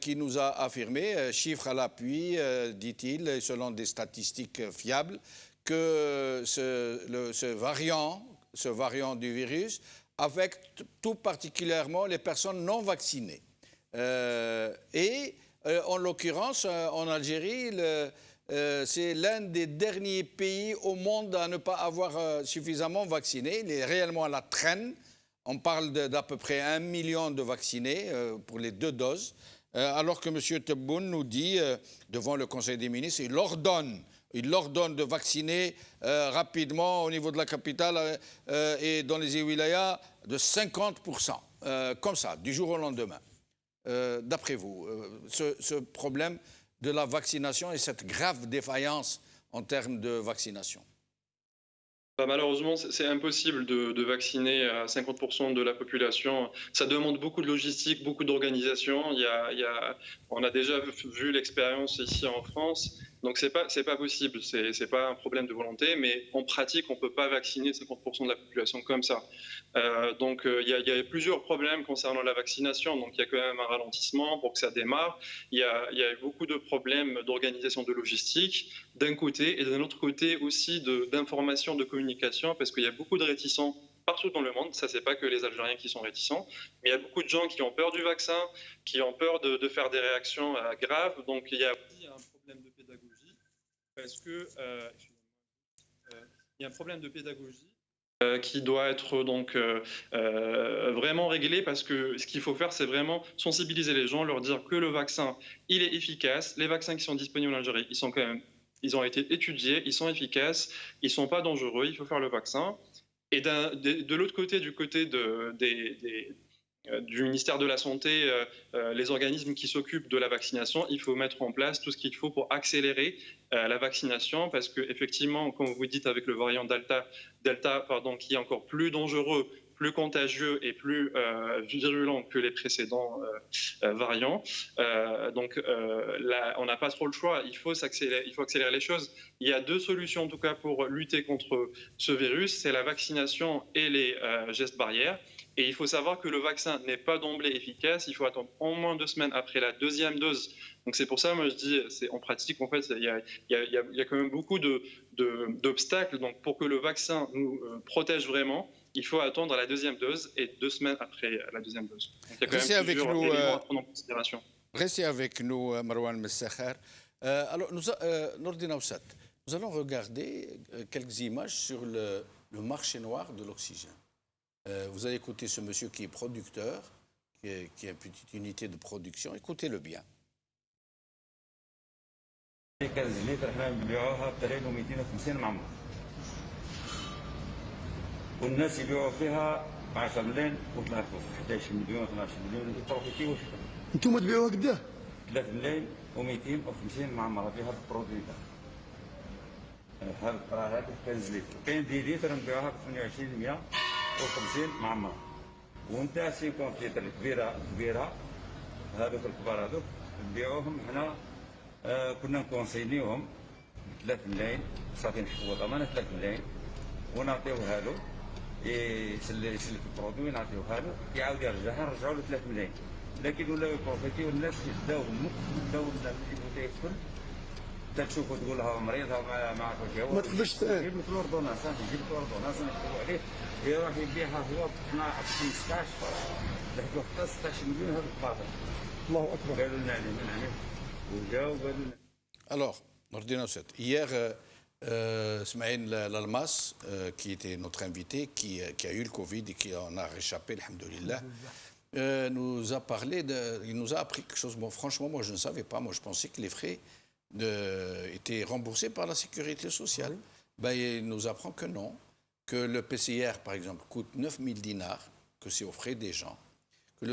qui nous a affirmé, chiffre à l'appui, dit-il, selon des statistiques fiables, que ce variant du virus affecte tout particulièrement les personnes non vaccinées. En l'occurrence, en Algérie, c'est l'un des derniers pays au monde à ne pas avoir suffisamment vacciné. Il est réellement à la traîne. On parle d'à peu près 1 million de vaccinés pour les 2 doses, alors que M. Tebboune nous dit, devant le Conseil des ministres, il ordonne de vacciner rapidement au niveau de la capitale et dans les wilayas de 50%, comme ça, du jour au lendemain. D'après vous, ce problème de la vaccination et cette grave défaillance en termes de vaccination? Malheureusement, c'est impossible de vacciner à 50% de la population. Ça demande beaucoup de logistique, beaucoup d'organisation. On a déjà vu l'expérience ici en France. Donc, c'est pas possible. C'est pas un problème de volonté, mais en pratique, on peut pas vacciner 50% de la population comme ça. Il y a plusieurs problèmes concernant la vaccination. Donc, il y a quand même un ralentissement pour que ça démarre. Il y a beaucoup de problèmes d'organisation de logistique d'un côté et d'un autre côté aussi d'information, de communication, parce qu'il y a beaucoup de réticents partout dans le monde. Ça, c'est pas que les Algériens qui sont réticents, mais il y a beaucoup de gens qui ont peur du vaccin, qui ont peur de faire des réactions graves. Donc, il y a aussi un problème de pédagogie, parce que il y a un problème de pédagogie qui doit être donc vraiment réglé, parce que ce qu'il faut faire, c'est vraiment sensibiliser les gens, leur dire que le vaccin, il est efficace. Les vaccins qui sont disponibles en Algérie, ils ont été étudiés, ils sont efficaces, ils ne sont pas dangereux, il faut faire le vaccin. Et de l'autre côté, du côté du ministère de la Santé, les organismes qui s'occupent de la vaccination, il faut mettre en place tout ce qu'il faut pour accélérer la vaccination, parce qu'effectivement, comme vous dites, avec le variant Delta, qui est encore plus dangereux, plus contagieux et plus virulent que les précédents variants. Là, on n'a pas trop le choix. Il faut accélérer les choses. Il y a 2 solutions, en tout cas, pour lutter contre ce virus. C'est la vaccination et les gestes barrières. Et il faut savoir que le vaccin n'est pas d'emblée efficace. Il faut attendre au moins 2 semaines après la 2e dose. Donc c'est pour ça, moi je dis, en pratique, en fait, il y a quand même beaucoup d'obstacles. Donc pour que le vaccin nous protège vraiment, il faut attendre la 2e dose et 2 semaines après la 2e dose. Donc il y a quand même plusieurs éléments à prendre en considération. Restez avec nous, Marwan Messakhar. Alors, Nourdine Aoussat, nous allons regarder quelques images sur le marché noir de l'oxygène. Vous allez écouter ce monsieur qui est producteur, qui a une petite unité de production. Écoutez-le bien. والناس يبيعوا فيها 10 ملايين وطلع فوق 11 مليون 12 مليون بروفيتي واش انتم تبيعوها قداه 3 ملايين و250 معمره فيها بالبرودوي تاع هذا كنز ليتر كاين دي ليتر نبيعوها ب 28 150 معمره ونتاع 50 لتر كبيره هذوك الكبار هذوك نبيعوهم حنا كنا نكونسينيوهم ب 3 ملايين صافي نحطوا ضمانه 3 ملايين ونعطيوها له يسلك البرودوي نعطيوها له يعاود يرجعها نرجعوا له 3 ملايين لكن ولاو يبروفيتيو الناس يداو البوتي الكل تشوفوا تقول ها مريض ها ما عرفوش ما تقدرش تجيب له الاردوناس نجيب له الاردوناس نكتبوا عليه يروح يبيعها هو ب 15 لحقوا حتى 16 مليون هذا الباطل الله اكبر قالوا لنا عليه من عليه وجاو قالوا لنا. Alors, Nourdine Aoussat, hier, Smaïn Lalmas, qui était notre invité, qui a eu le Covid et qui en a réchappé, alhamdoulilah, nous a parlé il nous a appris quelque chose. Bon, franchement, moi, je ne savais pas. Moi, je pensais que les frais étaient remboursés par la sécurité sociale. Ben, il nous apprend que non, que le PCR, par exemple, coûte 9 000 dinars, que c'est aux frais des gens, que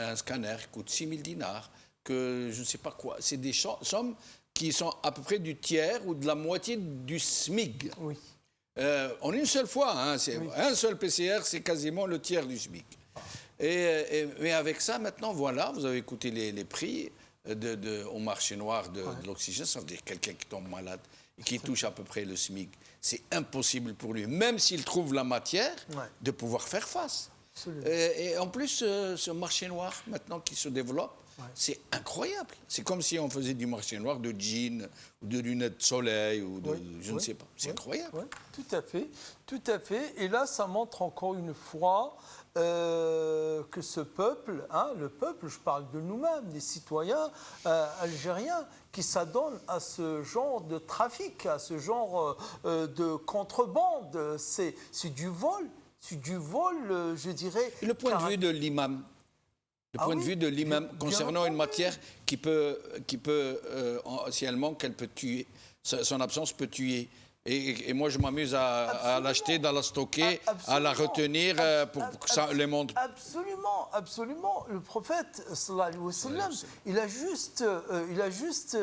un scanner coûte 6 000 dinars, que je ne sais pas quoi. C'est des sommes qui sont à peu près du tiers ou de la moitié du SMIC. Oui. En une seule fois, hein, un seul PCR, c'est quasiment le tiers du SMIC. Mais avec ça, maintenant, voilà, vous avez écouté les prix au marché noir de l'oxygène. Ça veut dire quelqu'un qui tombe malade et qui touche à peu près le SMIC. C'est impossible pour lui, même s'il trouve la matière, de pouvoir faire face. Et en plus, ce marché noir, maintenant, qui se développe, C'est incroyable. C'est comme si on faisait du marché noir de jeans, ou de lunettes de soleil, ou de je ne sais pas. C'est incroyable. Oui, tout à fait, tout à fait. Et là, ça montre encore une fois que ce peuple, le peuple, je parle de nous-mêmes, des citoyens algériens, qui s'adonnent à ce genre de trafic, à ce genre de contrebande. C'est du vol. C'est du vol, je dirais. Et le point de vue de l'imam, de vue de l'imam concernant une matière qui peut si elle manque, elle peut tuer. Son absence peut tuer. Et moi, je m'amuse à l'acheter, à la stocker, à la retenir pour que ça les montre. Absolument, absolument. Le prophète, sallallahu alayhi wa sallam, il a juste,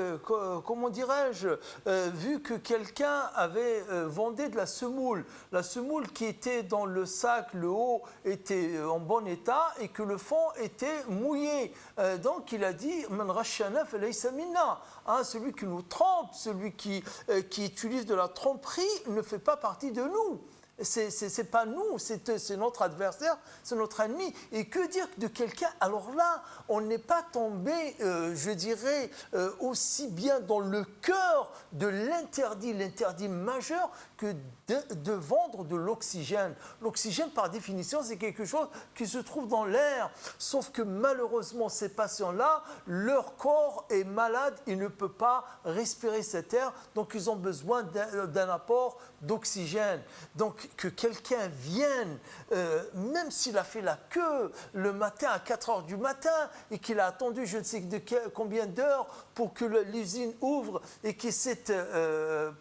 comment dirais-je, vu que quelqu'un avait vendu de la semoule qui était dans le sac, le haut était en bon état et que le fond était mouillé. Donc il a dit, man rashana falaysa minna. Celui qui nous trompe, celui qui utilise de la tromperie ne fait pas partie de nous. C'est pas nous, c'est notre adversaire, c'est notre ennemi. Et que dire de quelqu'un? Alors là, on n'est pas tombé, je dirais, aussi bien dans le cœur de l'interdit majeur que de vendre de l'oxygène. L'oxygène, par définition, c'est quelque chose qui se trouve dans l'air. Sauf que malheureusement, ces patients-là, leur corps est malade, ils ne peuvent pas respirer cet air, donc ils ont besoin d'un apport d'oxygène. Donc que quelqu'un vienne, même s'il a fait la queue le matin à 4 heures du matin et qu'il a attendu je ne sais combien d'heures pour que l'usine ouvre et qu'il s'est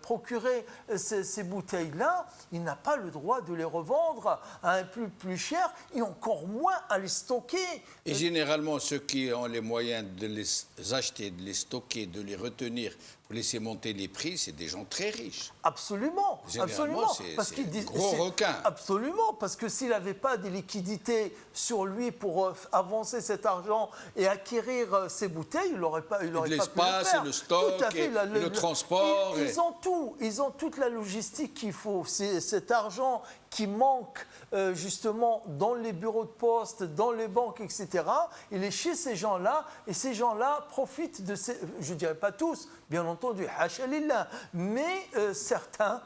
procuré ces bouteilles-là, il n'a pas le droit de les revendre à un prix plus cher et encore moins à les stocker. Et généralement, ceux qui ont les moyens de les acheter, de les stocker, de les retenir, pour laisser monter les prix, c'est des gens très riches. Absolument, absolument. Parce qu'il dit gros requin. Absolument, parce que s'il n'avait pas des liquidités sur lui pour avancer cet argent et acquérir ces bouteilles, il n'aurait pas pu le faire. L'espace, le stock, tout à fait, le transport. Ils ont tout, ils ont toute la logistique qu'il faut. C'est cet argent qui manque justement dans les bureaux de poste, dans les banques, etc. Il est chez ces gens-là et ces gens-là profitent de ces... Je ne dirais pas tous, bien entendu, hasha lillah, mais certains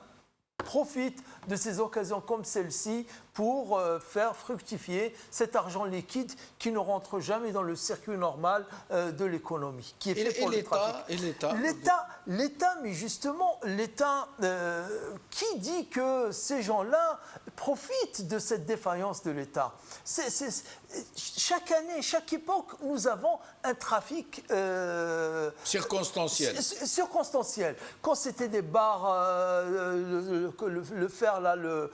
profitent de ces occasions comme celle-ci pour faire fructifier cet argent liquide qui ne rentre jamais dans le circuit normal de l'économie, qui est fait pour le trafic. Et l'État L'État, mais justement, l'État, qui dit que ces gens-là profitent de cette défaillance de l'État? Chaque année, chaque époque, nous avons un trafic circonstanciel. Quand c'était des bars, le fer là, le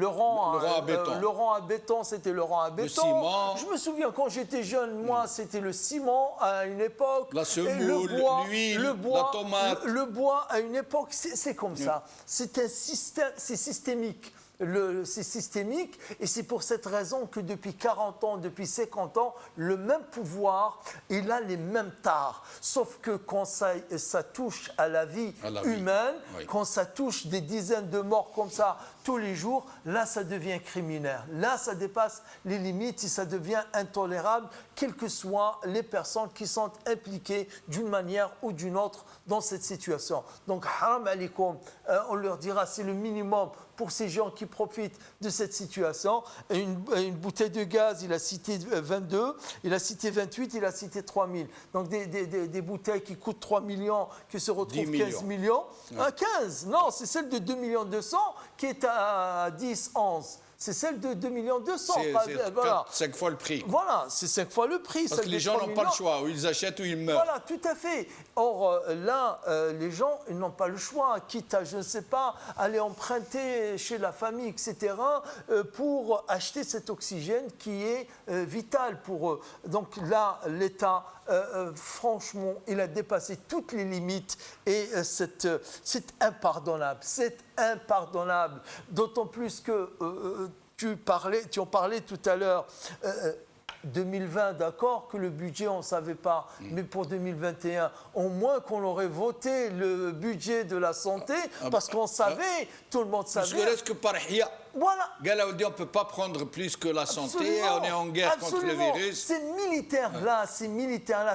rang à béton, c'était le rang à béton. Le ciment. Je me souviens quand j'étais jeune, moi, c'était le ciment à une époque. La semoule, l'huile, la tomate. Le bois à une époque, c'est comme ça. C'est un système, c'est systémique. C'est systémique et c'est pour cette raison que depuis 40 ans, depuis 50 ans, le même pouvoir, il a les mêmes tares. Sauf que quand ça touche à la vie humaine, quand ça touche des dizaines de morts comme ça tous les jours, là ça devient criminel. Là ça dépasse les limites et ça devient intolérable, quelles que soient les personnes qui sont impliquées d'une manière ou d'une autre dans cette situation. Donc haram alaikum, on leur dira c'est le minimum pour ces gens qui profitent de cette situation. Une bouteille de gaz, il a cité 22, il a cité 28, il a cité 3000. Donc des bouteilles qui coûtent 3 millions, qui se retrouvent 15 millions. 15, non, c'est celle de 2 millions 200 qui est à 10, 11. C'est celle de 2 millions 200. C'est 5 fois le prix. Voilà, c'est 5 fois le prix. Parce que les gens n'ont pas le choix, ou ils achètent ou ils meurent. Voilà, tout à fait. Or, là, les gens, ils n'ont pas le choix, quitte à, je ne sais pas, aller emprunter chez la famille, etc., pour acheter cet oxygène qui est vital pour eux. Donc là, l'État, franchement, il a dépassé toutes les limites et c'est impardonnable. C'est impardonnable. D'autant plus que tu en parlais tout à l'heure. 2020, d'accord, que le budget, on ne savait pas, mais pour 2021, au moins qu'on aurait voté le budget de la santé, parce qu'on savait, tout le monde savait. Voilà. Galaoudi, on ne peut pas prendre plus que la santé, Absolument, on est en guerre contre le virus. Ces militaires-là,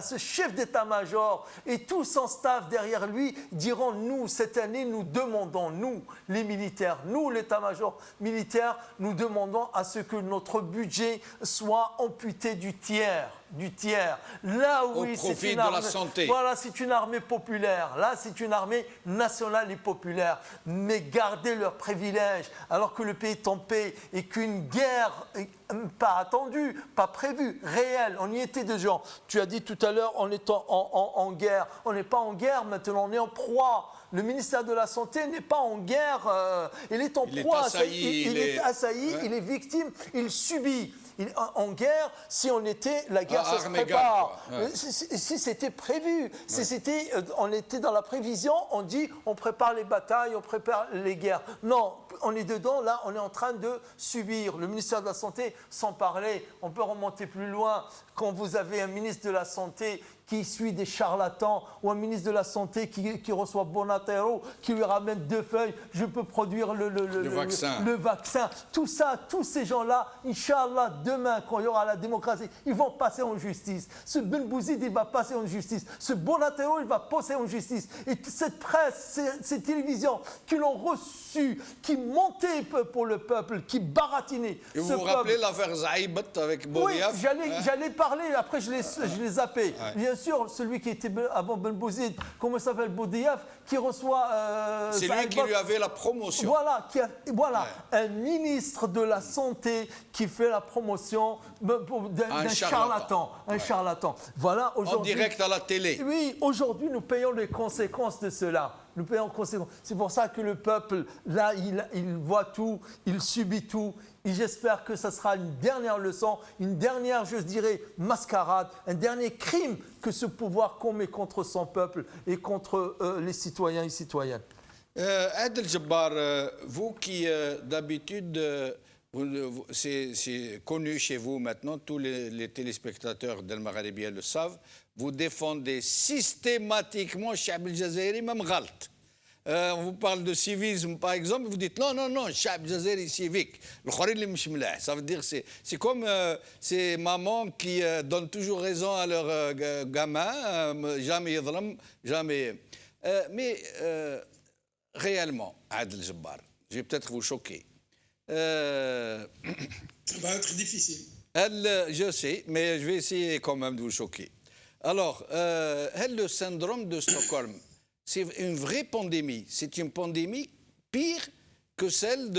ce chef d'état-major et tout son staff derrière lui diront, nous, cette année, nous demandons, nous, les militaires, nous, l'état-major militaire, nous demandons à ce que notre budget soit amputé du tiers. Là, oui, au profit c'est une de armée, la santé. Voilà, c'est une armée populaire. Là, c'est une armée nationale et populaire. Mais garder leurs privilèges alors que le pays est en paix et qu'une guerre, pas attendue, pas prévue, réelle, on y était déjà. Tu as dit tout à l'heure, on est en guerre. On n'est pas en guerre maintenant, on est en proie. Le ministère de la Santé n'est pas en guerre, il est en proie. Il est assailli, il est victime, il subit. En guerre, si on était, la guerre, ça se prépare. Si c'était prévu, si on était dans la prévision, on dit on prépare les batailles, on prépare les guerres. Non, on est dedans, là, on est en train de subir. Le ministère de la Santé, sans parler, on peut remonter plus loin. Quand vous avez un ministre de la Santé qui suit des charlatans ou un ministre de la Santé qui reçoit Bonatero, qui lui ramène 2 feuilles, je peux produire le vaccin. Tout ça, tous ces gens-là, Inch'Allah, demain, quand il y aura la démocratie, ils vont passer en justice. Ce Ben Bouzid, il va passer en justice. Ce Bonatero, il va passer en justice. Et cette presse, ces télévisions qui l'ont reçu, qui montaient pour le peuple, qui baratinaient. Et vous vous rappelez l'affaire Zaïbat avec Boudiaf? Oui, j'allais parler, après je l'ai zappé. Ouais. Bien sûr, celui qui était avant Ben Bouzid, comment s'appelle Boudiaf, qui reçoit... c'est lui qui lui avait la promotion. Voilà, un ministre de la Santé qui fait la promotion d'un charlatan. Un charlatan. Voilà, aujourd'hui... En direct à la télé. Oui, aujourd'hui, nous payons les conséquences de cela. Nous payons les conséquences. C'est pour ça que le peuple, là, il voit tout, il subit tout. Et j'espère que ce sera une dernière leçon, une dernière, je dirais, mascarade, un dernier crime que ce pouvoir commet contre son peuple et contre les citoyens et citoyennes. Adel Jabbar, vous qui d'habitude, c'est connu chez vous maintenant, tous les téléspectateurs d'Al Magharibiya le savent, vous défendez systématiquement Chab el-Jazairi, même Ghalt. On vous parle de civisme, par exemple, vous dites non, Chab el-Jazairi civique. Ça veut dire c'est comme ces mamans qui donnent toujours raison à leurs gamins, jamais yadram, jamais. Mais réellement, Adel Jabbar, je vais peut-être vous choquer. Ça va être difficile. Je sais, mais je vais essayer quand même de vous choquer. Alors, le syndrome de Stockholm, c'est une vraie pandémie. C'est une pandémie pire que celle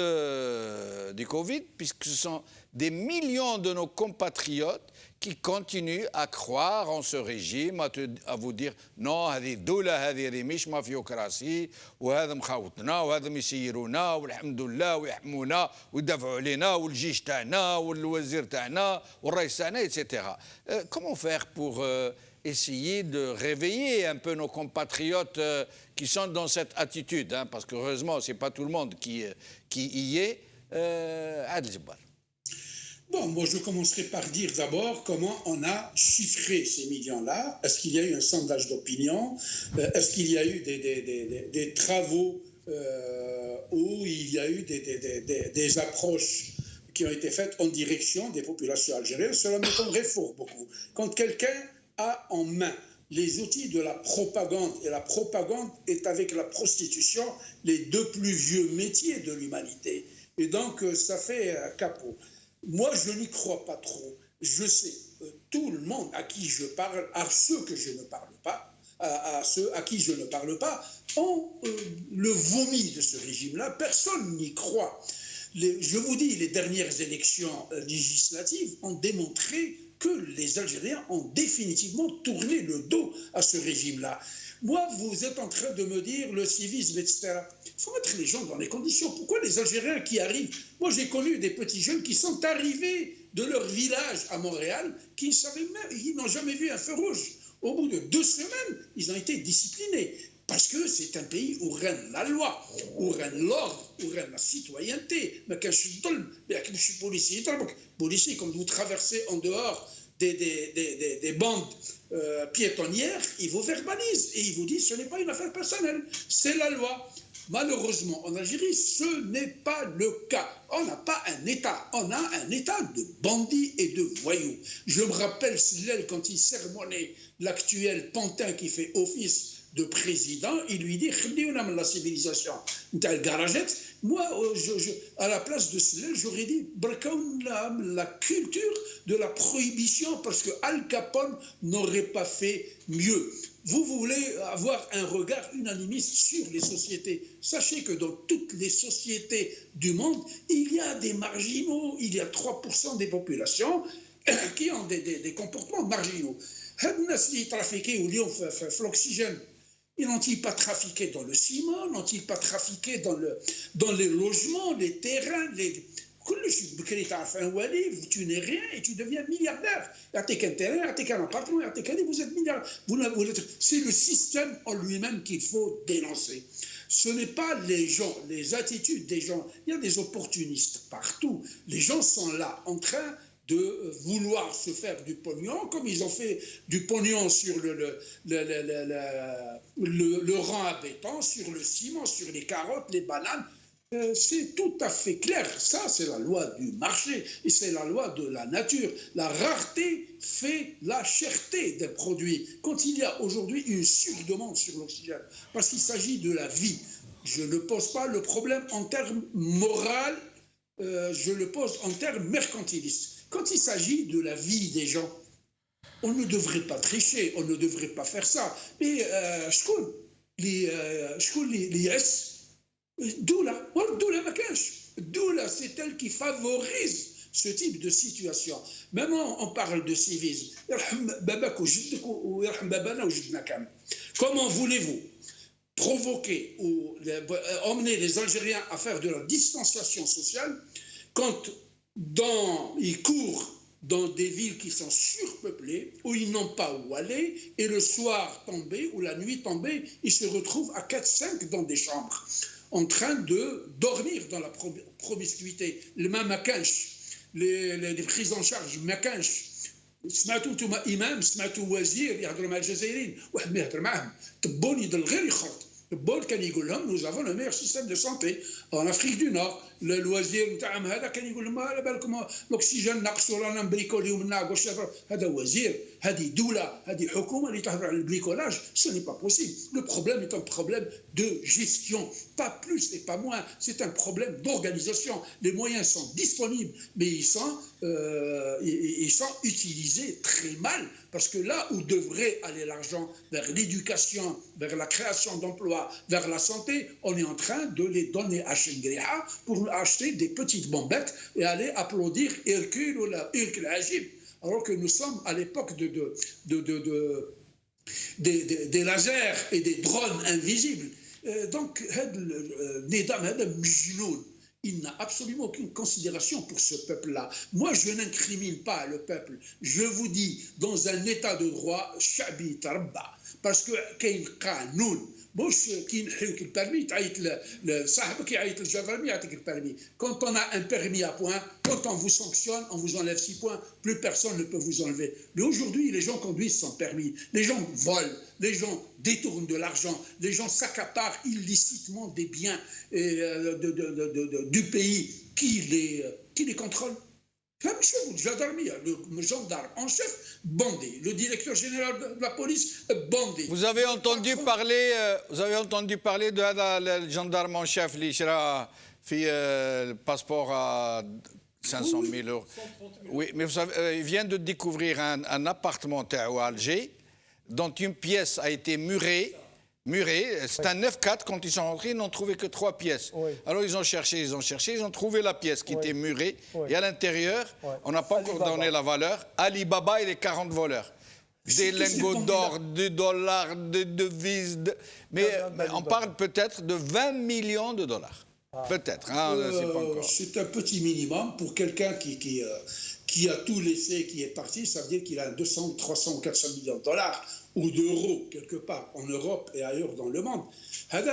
du Covid, puisque ce sont des millions de nos compatriotes qui continuent à croire en ce régime, à vous dire non, هذه الدولة هذه مش مافيوكراسي وهذا مخاوطنا وهذا يسيرونا والحمد لله ويحمونا ويدافعوا علينا والجيش تاعنا والوزير تاعنا والرئيس تاعنا etc. Comment faire pour essayer de réveiller un peu nos compatriotes qui sont dans cette attitude, hein, parce que heureusement c'est pas tout le monde qui y est. Adel Jabbar. Bon, moi je commencerai par dire d'abord comment on a chiffré ces millions-là. Est-ce qu'il y a eu un sondage d'opinion? Est-ce qu'il y a eu des travaux où il y a eu des approches qui ont été faites en direction des populations algériennes? Cela m'étonnerait fort beaucoup. Quand quelqu'un a en main les outils de la propagande, et la propagande est avec la prostitution les 2 plus vieux métiers de l'humanité. Et donc ça fait capot. Moi, je n'y crois pas trop. Je sais, tout le monde à qui je parle, à ceux que je ne parle pas, à ceux à qui je ne parle pas, ont le vomi de ce régime-là. Personne n'y croit. Je vous dis, les dernières élections législatives ont démontré que les Algériens ont définitivement tourné le dos à ce régime-là. Moi, vous êtes en train de me dire le civisme, etc. Il faut mettre les gens dans les conditions. Pourquoi les Algériens qui arrivent? Moi, j'ai connu des petits jeunes qui sont arrivés de leur village à Montréal, qui n'ont jamais vu un feu rouge. Au bout de 2 semaines, ils ont été disciplinés. Parce que c'est un pays où règne la loi, où règne l'ordre, où règne la citoyenneté. Mais quand je suis policier, quand vous traversez en dehors des bandes piétonnières, ils vous verbalisent et ils vous disent ce n'est pas une affaire personnelle, c'est la loi. Malheureusement, en Algérie, ce n'est pas le cas. On n'a pas un État, on a un État de bandits et de voyous. Je me rappelle Slel, quand il sermonnait l'actuel Pantin qui fait office de président, il lui dit « la civilisation ». Moi, à la place de Slel, j'aurais dit « la culture de la prohibition » parce que Al Capone n'aurait pas fait mieux. Vous voulez avoir un regard unanimiste sur les sociétés. Sachez que dans toutes les sociétés du monde, il y a des marginaux, il y a 3% des populations qui ont des comportements marginaux. Les trafiqués ou l'oxygène, ils n'ont-ils pas trafiqué dans le ciment, n'ont-ils pas trafiqué dans les logements, les terrains, tu n'es rien et tu deviens milliardaire. Attaque un terrain, attaque un appartement, vous êtes milliardaire. C'est le système en lui-même qu'il faut dénoncer. Ce n'est pas les gens, les attitudes des gens. Il y a des opportunistes partout. Les gens sont là en train de vouloir se faire du pognon, comme ils ont fait du pognon sur le rang à béton, sur le ciment, sur les carottes, les bananes. C'est tout à fait clair. Ça, c'est la loi du marché et c'est la loi de la nature. La rareté fait la cherté des produits. Quand il y a aujourd'hui une surdemande sur l'oxygène, parce qu'il s'agit de la vie, je ne pose pas le problème en termes moraux, je le pose en termes mercantilistes. Quand il s'agit de la vie des gens, on ne devrait pas tricher, on ne devrait pas faire ça. Mais Doula, c'est elle qui favorise ce type de situation. Même on parle de civisme. Comment voulez-vous provoquer ou emmener les Algériens à faire de la distanciation sociale quand ils courent dans des villes qui sont surpeuplées, où ils n'ont pas où aller, et le soir tombé, ou la nuit tombée, ils se retrouvent à 4-5 dans des chambres, en train de dormir dans la promiscuité. Le même makanch, les prises en charge makanch. سمعتوا انتم امام سمعتوا وزير يهضروا مع الجزائريين واحد ما يهضر معاهم تبون يضل غير يخرط تبون كان يقول لهم nous avons le meilleur système de santé en Afrique du Nord الوزير نتاعهم هذا كان يقول لهم على بالكم الاكسجين نقصوا رانا نبريكوليو من ناقص هذا وزير هذه دوله هذه حكومه اللي تهضر على البريكولاج ce n'est pas possible. Le problème est un problème de gestion, pas plus et pas moins. C'est un problème d'organisation. Les moyens sont disponibles, mais ils sont utilisés très mal, parce que là où devrait aller l'argent, vers l'éducation, vers la création d'emplois, vers la santé, on est en train de les donner à Shengriha pour acheter des petites bombettes et aller applaudir Hercule ou la Hercule Agib, alors que nous sommes à l'époque des lasers et des drones invisibles. Donc, il n'a absolument aucune considération pour ce peuple-là. Moi, je n'incrimine pas le peuple. Je vous dis, dans un état de droit, Shabi Tarba, parce que Kain Kanoun, quand on a un permis à point, quand on vous sanctionne, on vous enlève 6 points, plus personne ne peut vous enlever. Mais aujourd'hui, les gens conduisent sans permis, les gens volent, les gens détournent de l'argent, les gens s'accaparent illicitement des biens du pays. Qui les contrôle? Le gendarme en chef, bandé. Le directeur général de la police, bandé. Vous avez entendu parler de le gendarme en chef, qui a fait le passeport à 500 000 euros. Oui, mais vous savez, il vient de découvrir un appartement à Alger, dont une pièce a été murée. C'est un 9-4, quand ils sont rentrés, ils n'ont trouvé que 3 pièces. Oui. Alors ils ont cherché, ils ont trouvé la pièce qui était murée. Oui. Et à l'intérieur, on n'a pas encore donné la valeur, Alibaba et les 40 voleurs. Des lingots d'or, des dollars, des devises. Mais on parle peut-être de 20 millions de dollars. Peut-être, hein, c'est pas encore. C'est un petit minimum pour quelqu'un qui a tout laissé, qui est parti. Ça veut dire qu'il a 200, 300 ou 400 millions de dollars. Ou d'euros, quelque part, en Europe et ailleurs dans le monde.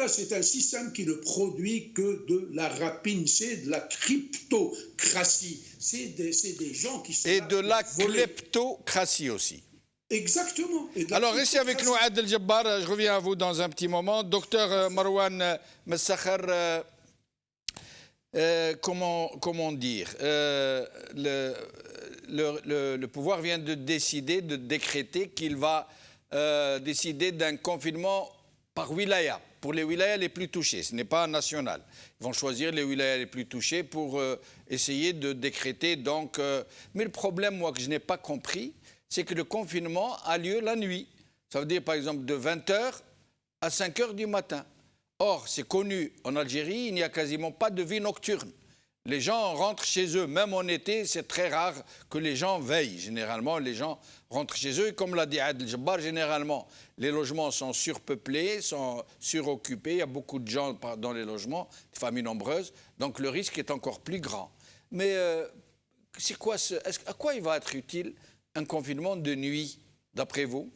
C'est un système qui ne produit que de la rapine, c'est de la cryptocratie. C'est des gens qui sont... Et de la kleptocratie aussi. Exactement. Alors, restez avec nous, Adel Jabbar. Je reviens à vous dans un petit moment. Docteur Marwan Messakhar, comment dire le pouvoir vient de décider, de décréter qu'il va décider d'un confinement par wilaya, pour les wilayas les plus touchés. Ce n'est pas national. Ils vont choisir les wilayas les plus touchés pour essayer de décréter. Donc, mais le problème, moi, que je n'ai pas compris, c'est que le confinement a lieu la nuit. Ça veut dire, par exemple, de 20h à 5h du matin. Or, c'est connu, en Algérie, il n'y a quasiment pas de vie nocturne. Les gens rentrent chez eux, même en été, c'est très rare que les gens veillent. Généralement, les gens rentrent chez eux. Et comme l'a dit Adel Jabbar, généralement, les logements sont surpeuplés, sont suroccupés. Il y a beaucoup de gens dans les logements, des familles nombreuses. Donc, le risque est encore plus grand. Mais c'est quoi à quoi il va être utile un confinement de nuit, d'après vous?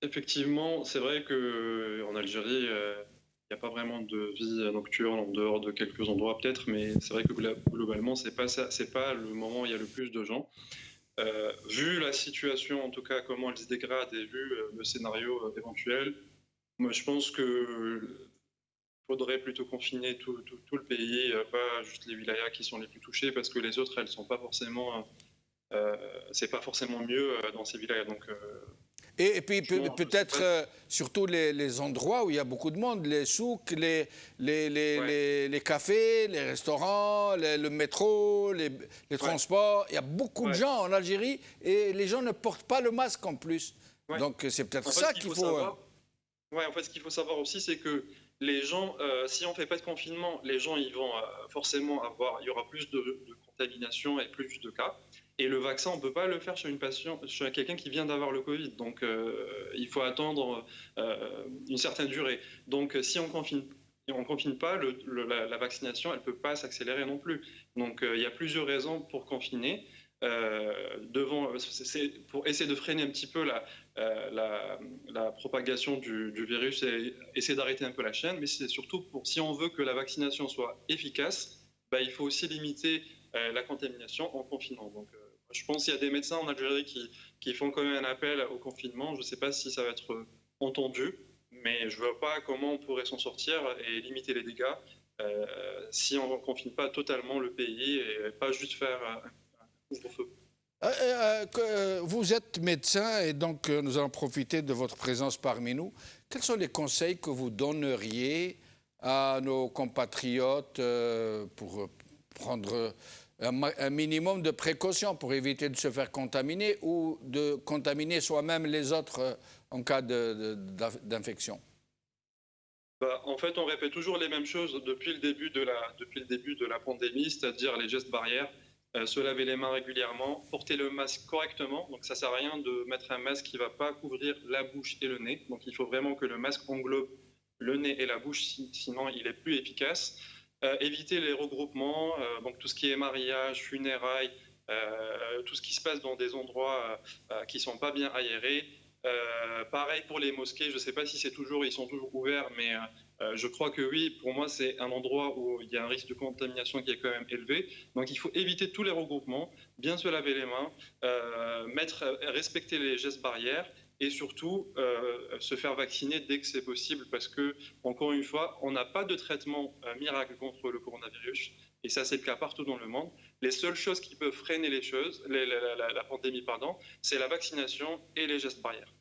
Effectivement, c'est vrai qu'en Algérie, il n'y a pas vraiment de vie nocturne en dehors de quelques endroits peut-être, mais c'est vrai que globalement, c'est pas le moment où il y a le plus de gens. Vu la situation, en tout cas, comment elle se dégrade et vu le scénario éventuel, moi je pense que faudrait plutôt confiner tout le pays, pas juste les wilayas qui sont les plus touchés, parce que les autres, elles sont pas forcément, c'est pas forcément mieux dans ces wilayas. Donc et puis peut-être surtout les endroits où il y a beaucoup de monde, les souks, les cafés, les restaurants, le métro, les transports. Il y a beaucoup de gens en Algérie et les gens ne portent pas le masque en plus. Donc c'est peut-être ça qu'il faut... En fait, ce qu'il faut savoir aussi, c'est que les gens, si on ne fait pas de confinement, les gens ils vont forcément il y aura plus de contamination et plus de cas. Et le vaccin, on ne peut pas le faire chez quelqu'un qui vient d'avoir le Covid. Donc, il faut attendre une certaine durée. Donc, si on confine pas, la vaccination, elle ne peut pas s'accélérer non plus. Donc, il y a plusieurs raisons pour confiner. C'est pour essayer de freiner un petit peu la propagation du virus et essayer d'arrêter un peu la chaîne. Mais c'est surtout si on veut que la vaccination soit efficace, il faut aussi limiter la contamination en confinant. Donc, je pense qu'il y a des médecins en Algérie qui font quand même un appel au confinement. Je ne sais pas si ça va être entendu, mais je ne vois pas comment on pourrait s'en sortir et limiter les dégâts si on ne confine pas totalement le pays et pas juste faire un couvre-feu. Vous êtes médecin et donc nous allons profiter de votre présence parmi nous. Quels sont les conseils que vous donneriez à nos compatriotes pour prendre un minimum de précautions pour éviter de se faire contaminer ou de contaminer soi-même les autres en cas d'infection? En fait, on répète toujours les mêmes choses depuis le début de la pandémie, c'est-à-dire les gestes barrières, se laver les mains régulièrement, porter le masque correctement. Donc ça ne sert à rien de mettre un masque qui ne va pas couvrir la bouche et le nez. Donc il faut vraiment que le masque englobe le nez et la bouche, sinon il est plus efficace. Éviter les regroupements, donc tout ce qui est mariage, funérailles, tout ce qui se passe dans des endroits qui ne sont pas bien aérés. Pareil pour les mosquées, je ne sais pas si ils sont toujours ouverts, mais je crois que oui, pour moi c'est un endroit où il y a un risque de contamination qui est quand même élevé. Donc il faut éviter tous les regroupements, bien se laver les mains, respecter les gestes barrières et surtout se faire vacciner dès que c'est possible parce que, encore une fois, on n'a pas de traitement miracle contre le coronavirus et ça c'est le cas partout dans le monde. Les seules choses qui peuvent freiner la pandémie, c'est la vaccination et les gestes barrières.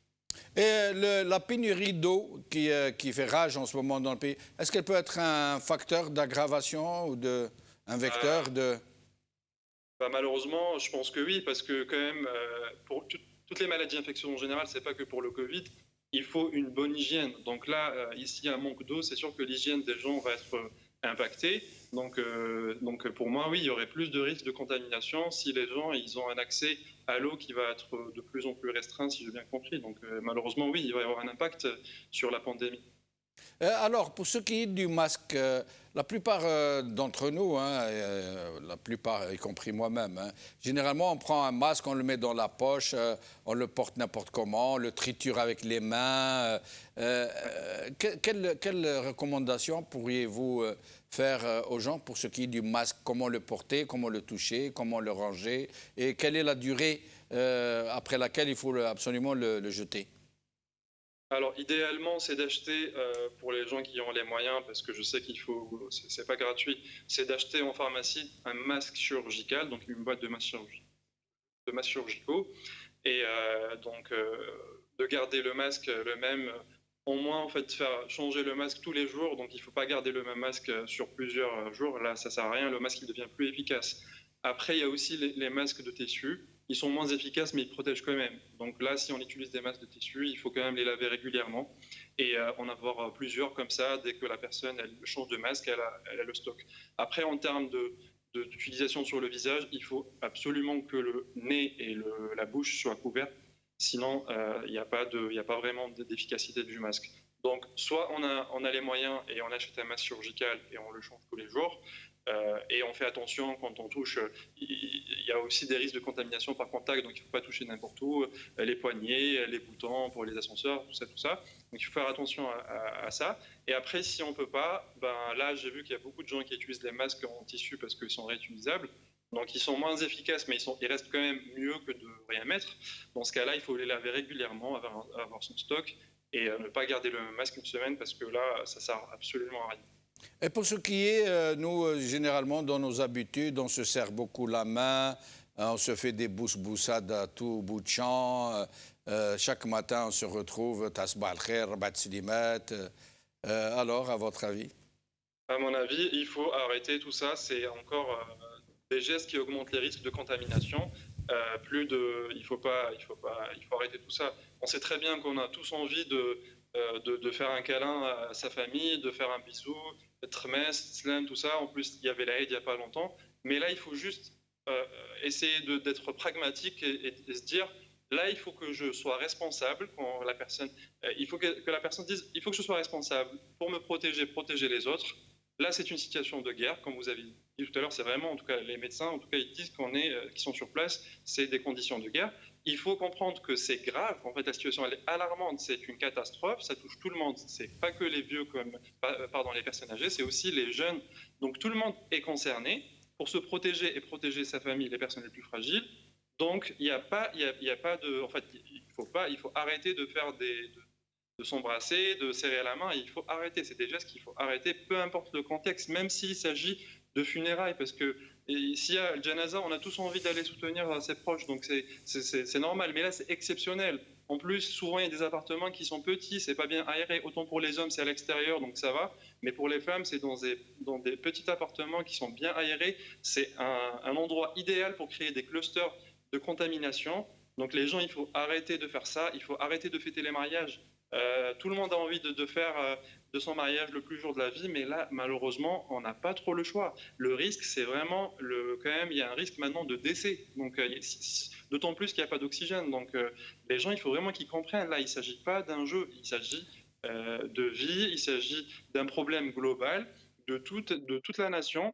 Et la pénurie d'eau qui fait rage en ce moment dans le pays, est-ce qu'elle peut être un facteur d'aggravation ou un vecteur de... Malheureusement, je pense que oui, parce que quand même, pour toutes les maladies infectieuses en général, c'est pas que pour le Covid, il faut une bonne hygiène. Donc là, ici, un manque d'eau, c'est sûr que l'hygiène des gens va être impactée. Donc pour moi, oui, il y aurait plus de risques de contamination si les gens ils ont un accès à l'eau qui va être de plus en plus restreint, si j'ai bien compris. Donc malheureusement, oui, il va y avoir un impact sur la pandémie. Alors, pour ce qui est du masque, la plupart d'entre nous, la plupart, y compris moi-même, généralement on prend un masque, on le met dans la poche, on le porte n'importe comment, on le triture avec les mains. Quelle recommandation pourriez-vous faire aux gens pour ce qui est du masque? Comment le porter, comment le toucher, comment le ranger? Et quelle est la durée après laquelle il faut absolument le jeter? Alors, idéalement, c'est d'acheter, pour les gens qui ont les moyens, parce que je sais qu'il faut, c'est pas gratuit, c'est d'acheter en pharmacie un masque chirurgical, donc une boîte de masques chirurgicaux, et de garder le masque le même, au moins en fait faire changer le masque tous les jours, donc il ne faut pas garder le même masque sur plusieurs jours, là ça sert à rien, le masque il devient plus efficace. Après, il y a aussi les masques de tissu. Ils sont moins efficaces, mais ils protègent quand même. Donc là, si on utilise des masques de tissu, il faut quand même les laver régulièrement et en avoir plusieurs comme ça. Dès que la personne elle change de masque, elle a le stock. Après, en termes d'utilisation sur le visage, il faut absolument que le nez et la bouche soient couverts. Sinon, il n'y a pas vraiment d'efficacité du masque. Donc, soit on a les moyens et on achète un masque chirurgical et on le change tous les jours. Et on fait attention quand on touche, il y a aussi des risques de contamination par contact, donc il ne faut pas toucher n'importe où, les poignées, les boutons pour les ascenseurs, tout ça. Donc il faut faire attention à ça. Et après, si on ne peut pas, ben là j'ai vu qu'il y a beaucoup de gens qui utilisent les masques en tissu parce qu'ils sont réutilisables. Donc ils sont moins efficaces, mais ils restent quand même mieux que de rien mettre. Dans ce cas-là, il faut les laver régulièrement, avoir son stock et ne pas garder le masque une semaine parce que là, ça ne sert absolument à rien. Et pour ce qui est, nous, généralement, dans nos habitudes, on se serre beaucoup la main, on se fait des boussades à tout bout de champ. Chaque matin, on se retrouve, tasbah al-khair, rabat slimat. Alors, à votre avis? À mon avis, il faut arrêter tout ça. C'est encore des gestes qui augmentent les risques de contamination. Il faut arrêter tout ça. On sait très bien qu'on a tous envie de faire un câlin à sa famille, de faire un bisou, Thermes, Slam, tout ça. En plus, il y avait l'Aïd il n'y a pas longtemps. Mais là, il faut juste essayer d'être pragmatique et se dire, là, il faut que je sois responsable. Quand la personne, il faut que la personne dise, il faut que je sois responsable pour me protéger les autres. Là, c'est une situation de guerre, comme vous avez dit tout à l'heure. C'est vraiment, en tout cas, les médecins, en tout cas, ils disent qui sont sur place, c'est des conditions de guerre. Il faut comprendre que c'est grave. En fait, la situation, elle est alarmante. C'est une catastrophe. Ça touche tout le monde. C'est pas que les vieux, les personnes âgées, c'est aussi les jeunes. Donc, tout le monde est concerné pour se protéger et protéger sa famille, les personnes les plus fragiles. Donc, il faut arrêter de faire de s'embrasser, de serrer la main. Il faut arrêter. C'est des gestes qu'il faut arrêter, peu importe le contexte, même s'il s'agit de funérailles, parce que s'il y a le janaza, on a tous envie d'aller soutenir ses proches, donc c'est normal. Mais là, c'est exceptionnel. En plus, souvent, il y a des appartements qui sont petits, c'est pas bien aéré. Autant pour les hommes, c'est à l'extérieur, donc ça va. Mais pour les femmes, c'est dans des petits appartements qui sont bien aérés. C'est un endroit idéal pour créer des clusters de contamination. Donc les gens, il faut arrêter de faire ça. Il faut arrêter de fêter les mariages. Tout le monde a envie de faire de son mariage le plus jour de la vie, mais là, malheureusement, on n'a pas trop le choix. Le risque, c'est vraiment, quand même, il y a un risque maintenant de décès. Donc, d'autant plus qu'il n'y a pas d'oxygène. Donc, les gens, il faut vraiment qu'ils comprennent. Là, il ne s'agit pas d'un jeu, il s'agit de vie, il s'agit d'un problème global de toute la nation.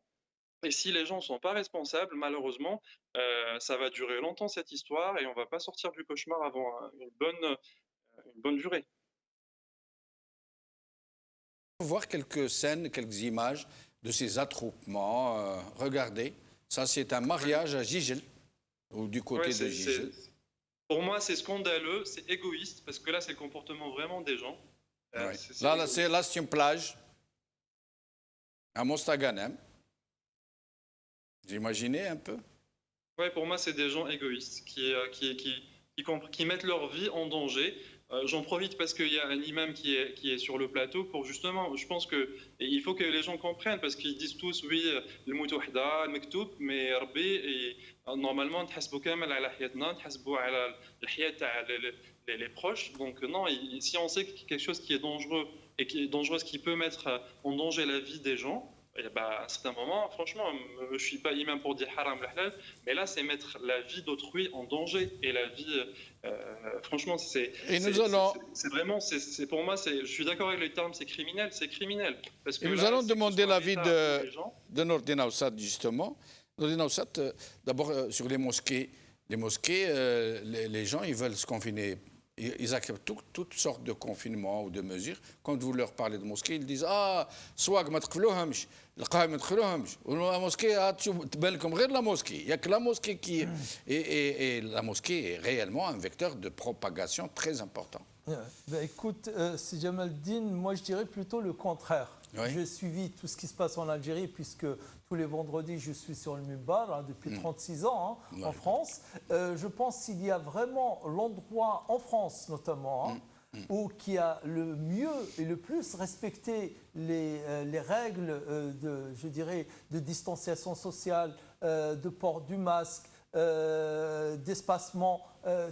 Et si les gens ne sont pas responsables, malheureusement, ça va durer longtemps cette histoire et on ne va pas sortir du cauchemar avant une bonne durée. Voir quelques scènes, quelques images de ces attroupements. Regardez, ça c'est un mariage à Gigel, ou du côté de Gigel. Pour moi, c'est scandaleux, c'est égoïste, parce que là, c'est le comportement vraiment des gens. Ouais. Là, c'est une plage à Mostaganem. Vous imaginez un peu? Oui, pour moi, c'est des gens égoïstes qui mettent leur vie en danger. J'en profite parce qu'il y a un imam qui est sur le plateau pour justement, je pense qu'il faut que les gens comprennent parce qu'ils disent tous oui, le mutouhda, le mektoub, mais Rabbi, normalement, نحسبوا كامل على حياتنا, نحسبوا على الحياة تاع les proches. Donc non, si on sait quelque chose qui est dangereux et qui peut mettre en danger la vie des gens, et à un certain moment, franchement, je ne suis pas imam pour dire haram la halal, mais là, c'est mettre la vie d'autrui en danger. Et la vie, franchement, c'est vraiment, pour moi, je suis d'accord avec les termes, c'est criminel. Parce que et nous allons demander l'avis de Nordin Aoussat, justement. Nordin Aoussat, d'abord, sur les mosquées. Les mosquées, les gens, ils veulent se confiner ils acceptent toutes sortes de confinements ou de mesures. Quand vous leur parlez de mosquée, ils disent ah, soit ما تقفلوهمش، القهوة ما تدخلوهمش، la mosquée تبان لكم غير la mosquée. Il y a que la mosquée qui et la mosquée est réellement un vecteur de propagation très important. Ben, écoute, c'est Jamaldine, moi je dirais plutôt le contraire. Oui. J'ai suivi tout ce qui se passe en Algérie puisque tous les vendredis je suis sur le Mumbar depuis 36 ans en France. Je pense qu'il y a vraiment l'endroit en France notamment où qui a le mieux et le plus respecté les règles je dirais, de distanciation sociale, de port du masque, d'espacement,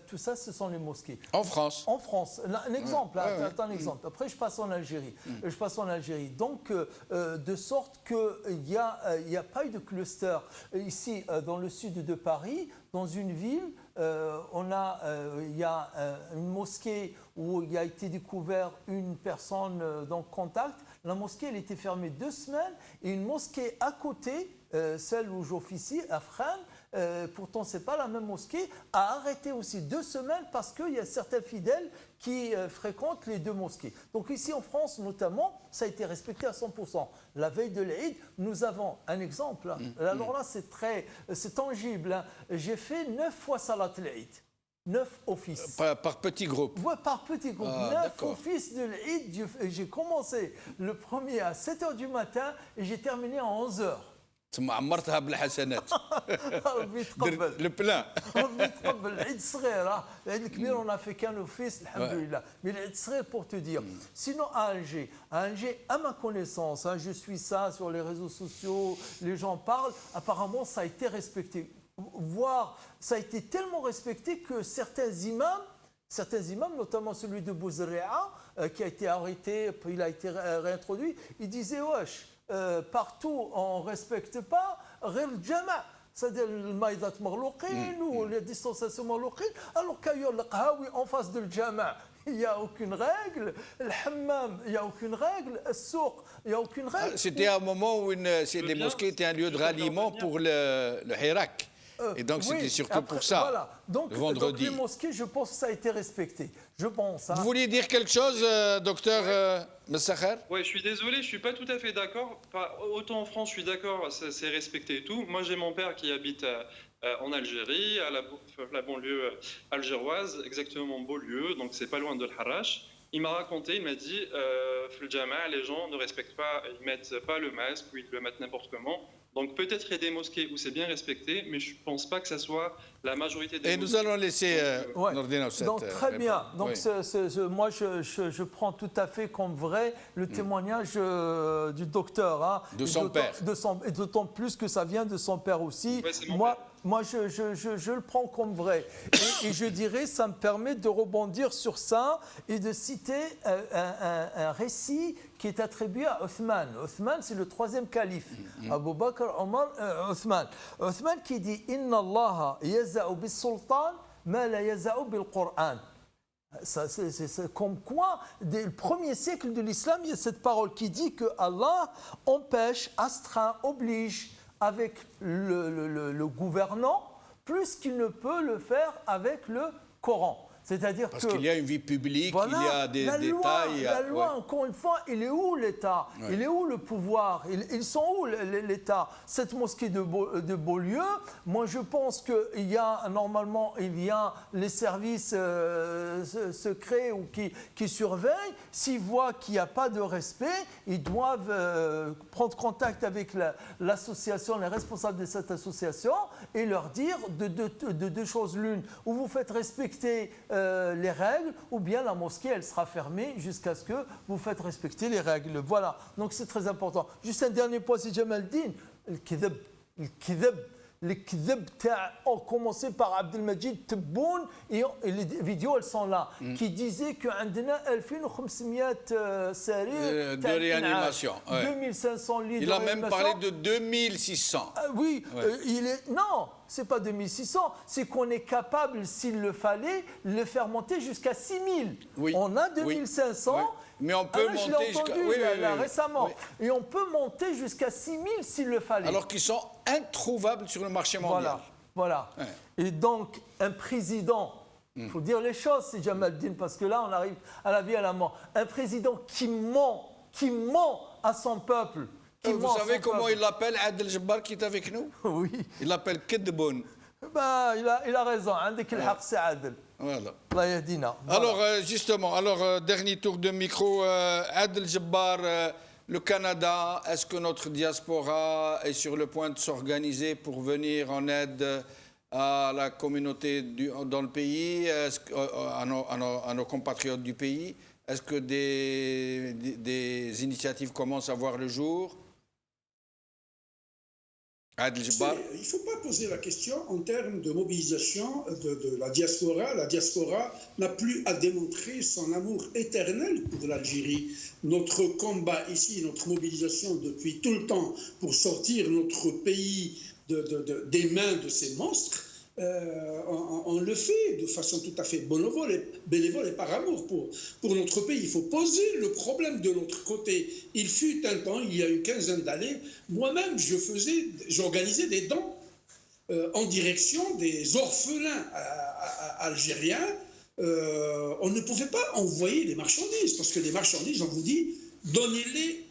tout ça, ce sont les mosquées. En France. En France. Un exemple, un exemple. Après, je passe en Algérie. Donc, de sorte qu'il n'y a pas eu de cluster. Ici, dans le sud de Paris, dans une ville, il y a une mosquée où il a été découvert une personne dans contact. La mosquée, elle était fermée 2 semaines. Et une mosquée à côté, celle où j'officie, à Fresnes, pourtant ce n'est pas la même mosquée, a arrêté aussi 2 semaines parce qu'il y a certains fidèles qui fréquentent les 2 mosquées. Donc ici en France notamment, ça a été respecté à 100%. La veille de l'Eid, nous avons un exemple. Alors là, c'est tangible. J'ai fait 9 fois Salat l'Eid. 9 offices. Par petits groupes. Oui, par petits groupes. 9 offices de l'Eid. J'ai commencé le premier à 7h du matin et j'ai terminé à 11h. ثم عمرتها بالحسنات. ربي يتقبل. Le plein. ربي يتقبل. العيد صغير العيد الكبير on a fait qu'un office الحمد لله. Mais العيد صغير pour te dire. Sinon à Alger, à ma connaissance, je suis ça sur les réseaux sociaux, les gens parlent, apparemment ça a été respecté. Voire ça a été tellement respecté que certains imams, notamment celui de Bouzrea, qui a été arrêté, puis il a été réintroduit, il disait wesh. Partout on ne respecte pas غير الجامع c'est-à-dire المايضات مغلوقين ou les distanciations مغلوقين alors qu'ailleurs le qhawi en face de الجامع il n'y a aucune règle, le hammam, il n'y a aucune règle, le souk, il n'y a aucune règle. C'était un moment où les mosquées étaient un lieu de ralliement pour le Hirak. Et donc c'était surtout pour ça, voilà. Donc, le vendredi. Donc les mosquées, je pense que ça a été respecté. Je pense. Vous vouliez dire quelque chose, docteur Messakhar? Oui, je suis désolé, je ne suis pas tout à fait d'accord. Autant en France, je suis d'accord, c'est respecté et tout. Moi, j'ai mon père qui habite en Algérie, à la banlieue algéroise, exactement Beaulieu, donc c'est pas loin de l'Harash. Il m'a raconté, il m'a dit, le Jama, les gens ne respectent pas, ils ne mettent pas le masque ou ils le mettent n'importe comment. Donc peut-être il y a des mosquées où c'est bien respecté, mais je ne pense pas que ça soit la majorité des mosquées. Et nous allons laisser Nordine cette Donc très bien. Donc moi je prends tout à fait comme vrai le témoignage du docteur. De son père. Et d'autant plus que ça vient de son père aussi. Ouais, moi je le prends comme vrai. Et je dirais, ça me permet de rebondir sur ça et de citer un récit qui est attribué à Othman. Othman, c'est le 3e calife. Abu Bakr, Omar, Othman. Othman qui dit « Inna Allah yaza'u bis-sultan ma la yaza'u bil-Qur'an ». C'est comme quoi, dès le 1er siècle de l'islam, il y a cette parole qui dit que Allah empêche, astreint, oblige avec le gouvernant plus qu'il ne peut le faire avec le Coran. C'est-à-dire parce qu'il y a une vie publique, voilà, il y a des détails. La loi, encore une fois, il est où l'État? Il est où le pouvoir? Ils sont où l'État? Cette mosquée de Beaulieu, moi je pense qu'il y a normalement les services secrets ou qui surveillent. S'ils voient qu'il n'y a pas de respect, ils doivent prendre contact avec l'association, les responsables de cette association et leur dire de 2 choses l'une. Ou vous faites respecter les règles, ou bien la mosquée, elle sera fermée jusqu'à ce que vous faites respecter les règles. Voilà, donc c'est très important. Juste un dernier point, c'est Jamaldine. Les kdheb ont commencé par Abdelmajid Tebboune et les vidéos elles sont là qui disaient que عندنا 2500 سرير de réanimation, 2500 lits il de a même parlé réanimation. de 2600. Oui, non, c'est pas 2600, c'est qu'on est capable, s'il le fallait, le faire monter jusqu'à 6000. Oui. On a 2500. Oui. Mais on peut je monter l'ai entendu récemment. Et on peut monter jusqu'à 6000 s'il le fallait. Alors qu'ils sont introuvables sur le marché mondial. Voilà. Ouais. Et donc, un président Il faut dire les choses, c'est Jamaldine, parce que là, on arrive à la vie et à la mort. Un président qui ment à son peuple. Vous savez comment il l'appelle, Adel Jabbar, qui est avec nous? Oui. Il l'appelle Kedboun. Ben, il a raison. عندك الحق سي عادل. Voilà. الله يهدينا. Alors, justement, dernier tour de micro. Adel Jabbar, le Canada, est-ce que notre diaspora est sur le point de s'organiser pour venir en aide à la communauté dans le pays, à nos compatriotes du pays? Est-ce que des initiatives commencent à voir le jour? Adel Jabbar. Il ne faut pas poser la question en termes de mobilisation de la diaspora. La diaspora n'a plus à démontrer son amour éternel pour l'Algérie. Notre combat ici, notre mobilisation depuis tout le temps pour sortir notre pays des mains de ces monstres, on le fait de façon tout à fait bénévole et par amour pour notre pays. Il faut poser le problème de l'autre côté. Il fut un temps, il y a une quinzaine d'années, moi-même j'organisais des dons en direction des orphelins algériens. On ne pouvait pas envoyer les marchandises, parce que les marchandises, on vous dit, donnez-les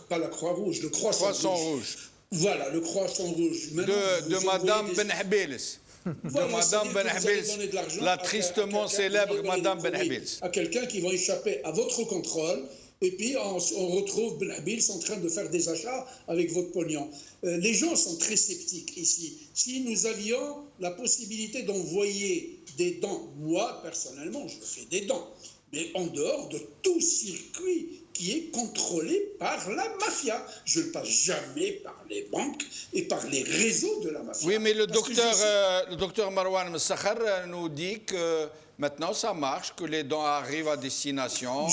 pas la Croix-Rouge, le Croissant Rouge. Voilà, le Croissant Rouge. De Madame Benhabils. Voilà, de Madame Benhabils, la tristement célèbre Madame Benhabils. À quelqu'un qui va échapper à votre contrôle, et puis on retrouve Benhabils en train de faire des achats avec votre pognon. Les gens sont très sceptiques ici. Si nous avions la possibilité d'envoyer des dons, moi personnellement, je fais des dons, mais en dehors de tout circuit qui est contrôlé par la mafia. Je ne passe jamais par les banques et par les réseaux de la mafia. Oui, mais le docteur Marwan Messakhar nous dit que maintenant ça marche, que les dons arrivent à destination.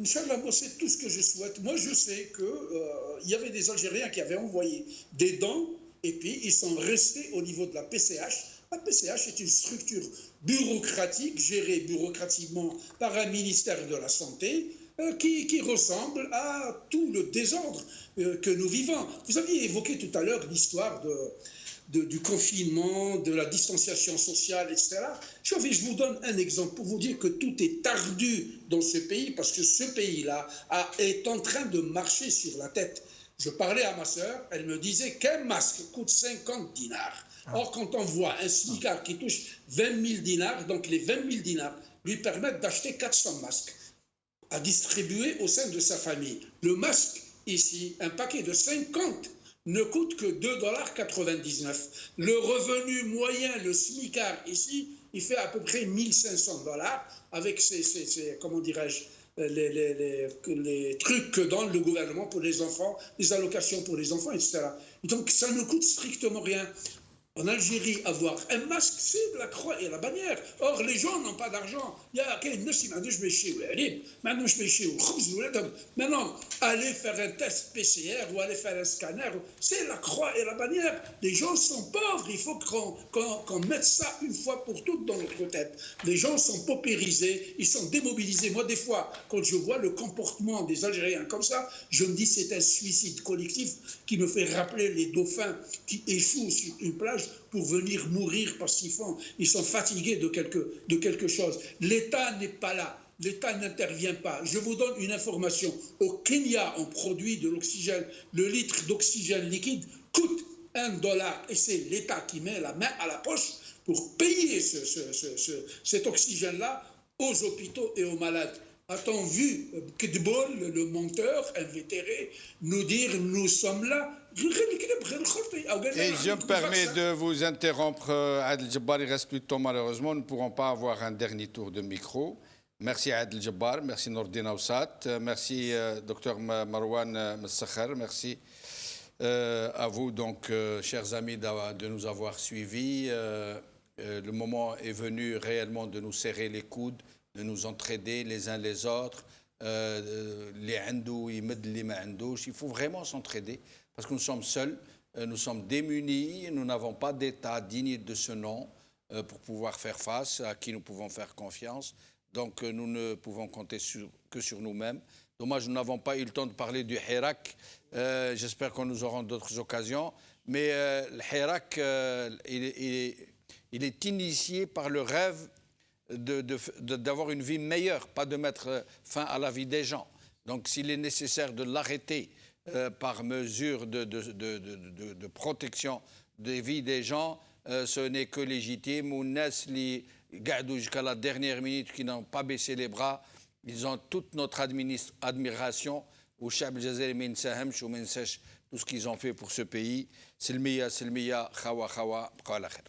Inch'Allah, moi c'est tout ce que je souhaite. Moi je sais qu'il y avait des Algériens qui avaient envoyé des dons et puis ils sont restés au niveau de la PCH. La PCH est une structure bureaucratique, gérée bureaucratiquement par un ministère de la Santé, qui ressemble à tout le désordre que nous vivons. Vous aviez évoqué tout à l'heure l'histoire du confinement, de la distanciation sociale, etc. Je vous donne un exemple pour vous dire que tout est ardu dans ce pays, parce que ce pays-là est en train de marcher sur la tête. Je parlais à ma sœur, elle me disait qu'un masque coûte 50 dinars. Or, quand on voit un smicard qui touche 20 000 dinars, donc les 20 000 dinars lui permettent d'acheter 400 masques à distribuer au sein de sa famille. Le masque, ici, un paquet de 50 ne coûte que 2,99 $. Le revenu moyen, le smicard, ici, il fait à peu près 1 500 $, avec comment dirais-je, les trucs que donne le gouvernement pour les enfants, les allocations pour les enfants, etc. Donc ça ne coûte strictement rien. En Algérie, avoir un masque, c'est la croix et la bannière. Or, les gens n'ont pas d'argent. Il y a maintenant, aller faire un test PCR ou aller faire un scanner, c'est la croix et la bannière. Les gens sont pauvres. Il faut qu'on mette ça une fois pour toutes dans notre tête. Les gens sont paupérisés, ils sont démobilisés. Moi, des fois, quand je vois le comportement des Algériens comme ça, je me dis c'est un suicide collectif qui me fait rappeler les dauphins qui échouent sur une plage pour venir mourir parce qu'ils sont fatigués de quelque chose. L'État n'est pas là. L'État n'intervient pas. Je vous donne une information. Au Kenya, on produit de l'oxygène. Le litre d'oxygène liquide coûte $1. Et c'est l'État qui met la main à la poche pour payer cet oxygène-là aux hôpitaux et aux malades. A-t-on vu Kedbol, le menteur invétéré, nous dire « nous sommes là » Et je me permets de vous interrompre, Adel Jabbar, il ne reste plus de temps malheureusement, nous ne pourrons pas avoir un dernier tour de micro. Merci Adel Jabbar, merci Nordin Aoussat, merci Dr Marwan Messakhar, merci à vous donc, chers amis, de nous avoir suivis. Le moment est venu réellement de nous serrer les coudes, de nous entraider les uns les autres. Il faut vraiment s'entraider parce que nous sommes seuls, nous sommes démunis, nous n'avons pas d'État digne de ce nom pour pouvoir faire face, à qui nous pouvons faire confiance. Donc nous ne pouvons compter que sur nous-mêmes. Dommage, nous n'avons pas eu le temps de parler du Hirak. J'espère que nous aurons d'autres occasions. Mais le Hirak, il est initié par le rêve d'avoir une vie meilleure, pas de mettre fin à la vie des gens. Donc s'il est nécessaire de l'arrêter par mesure de protection des vies des gens, ce n'est que légitime. Ou Nesli Gadou jusqu'à la dernière minute qui n'ont pas baissé les bras, ils ont toute notre admiration. Ou Chab Jazair min Sahamch ou min Sech, tout ce qu'ils ont fait pour ce pays. Silmiya, Silmiya, Khawa, Khawa, Khawa la khair.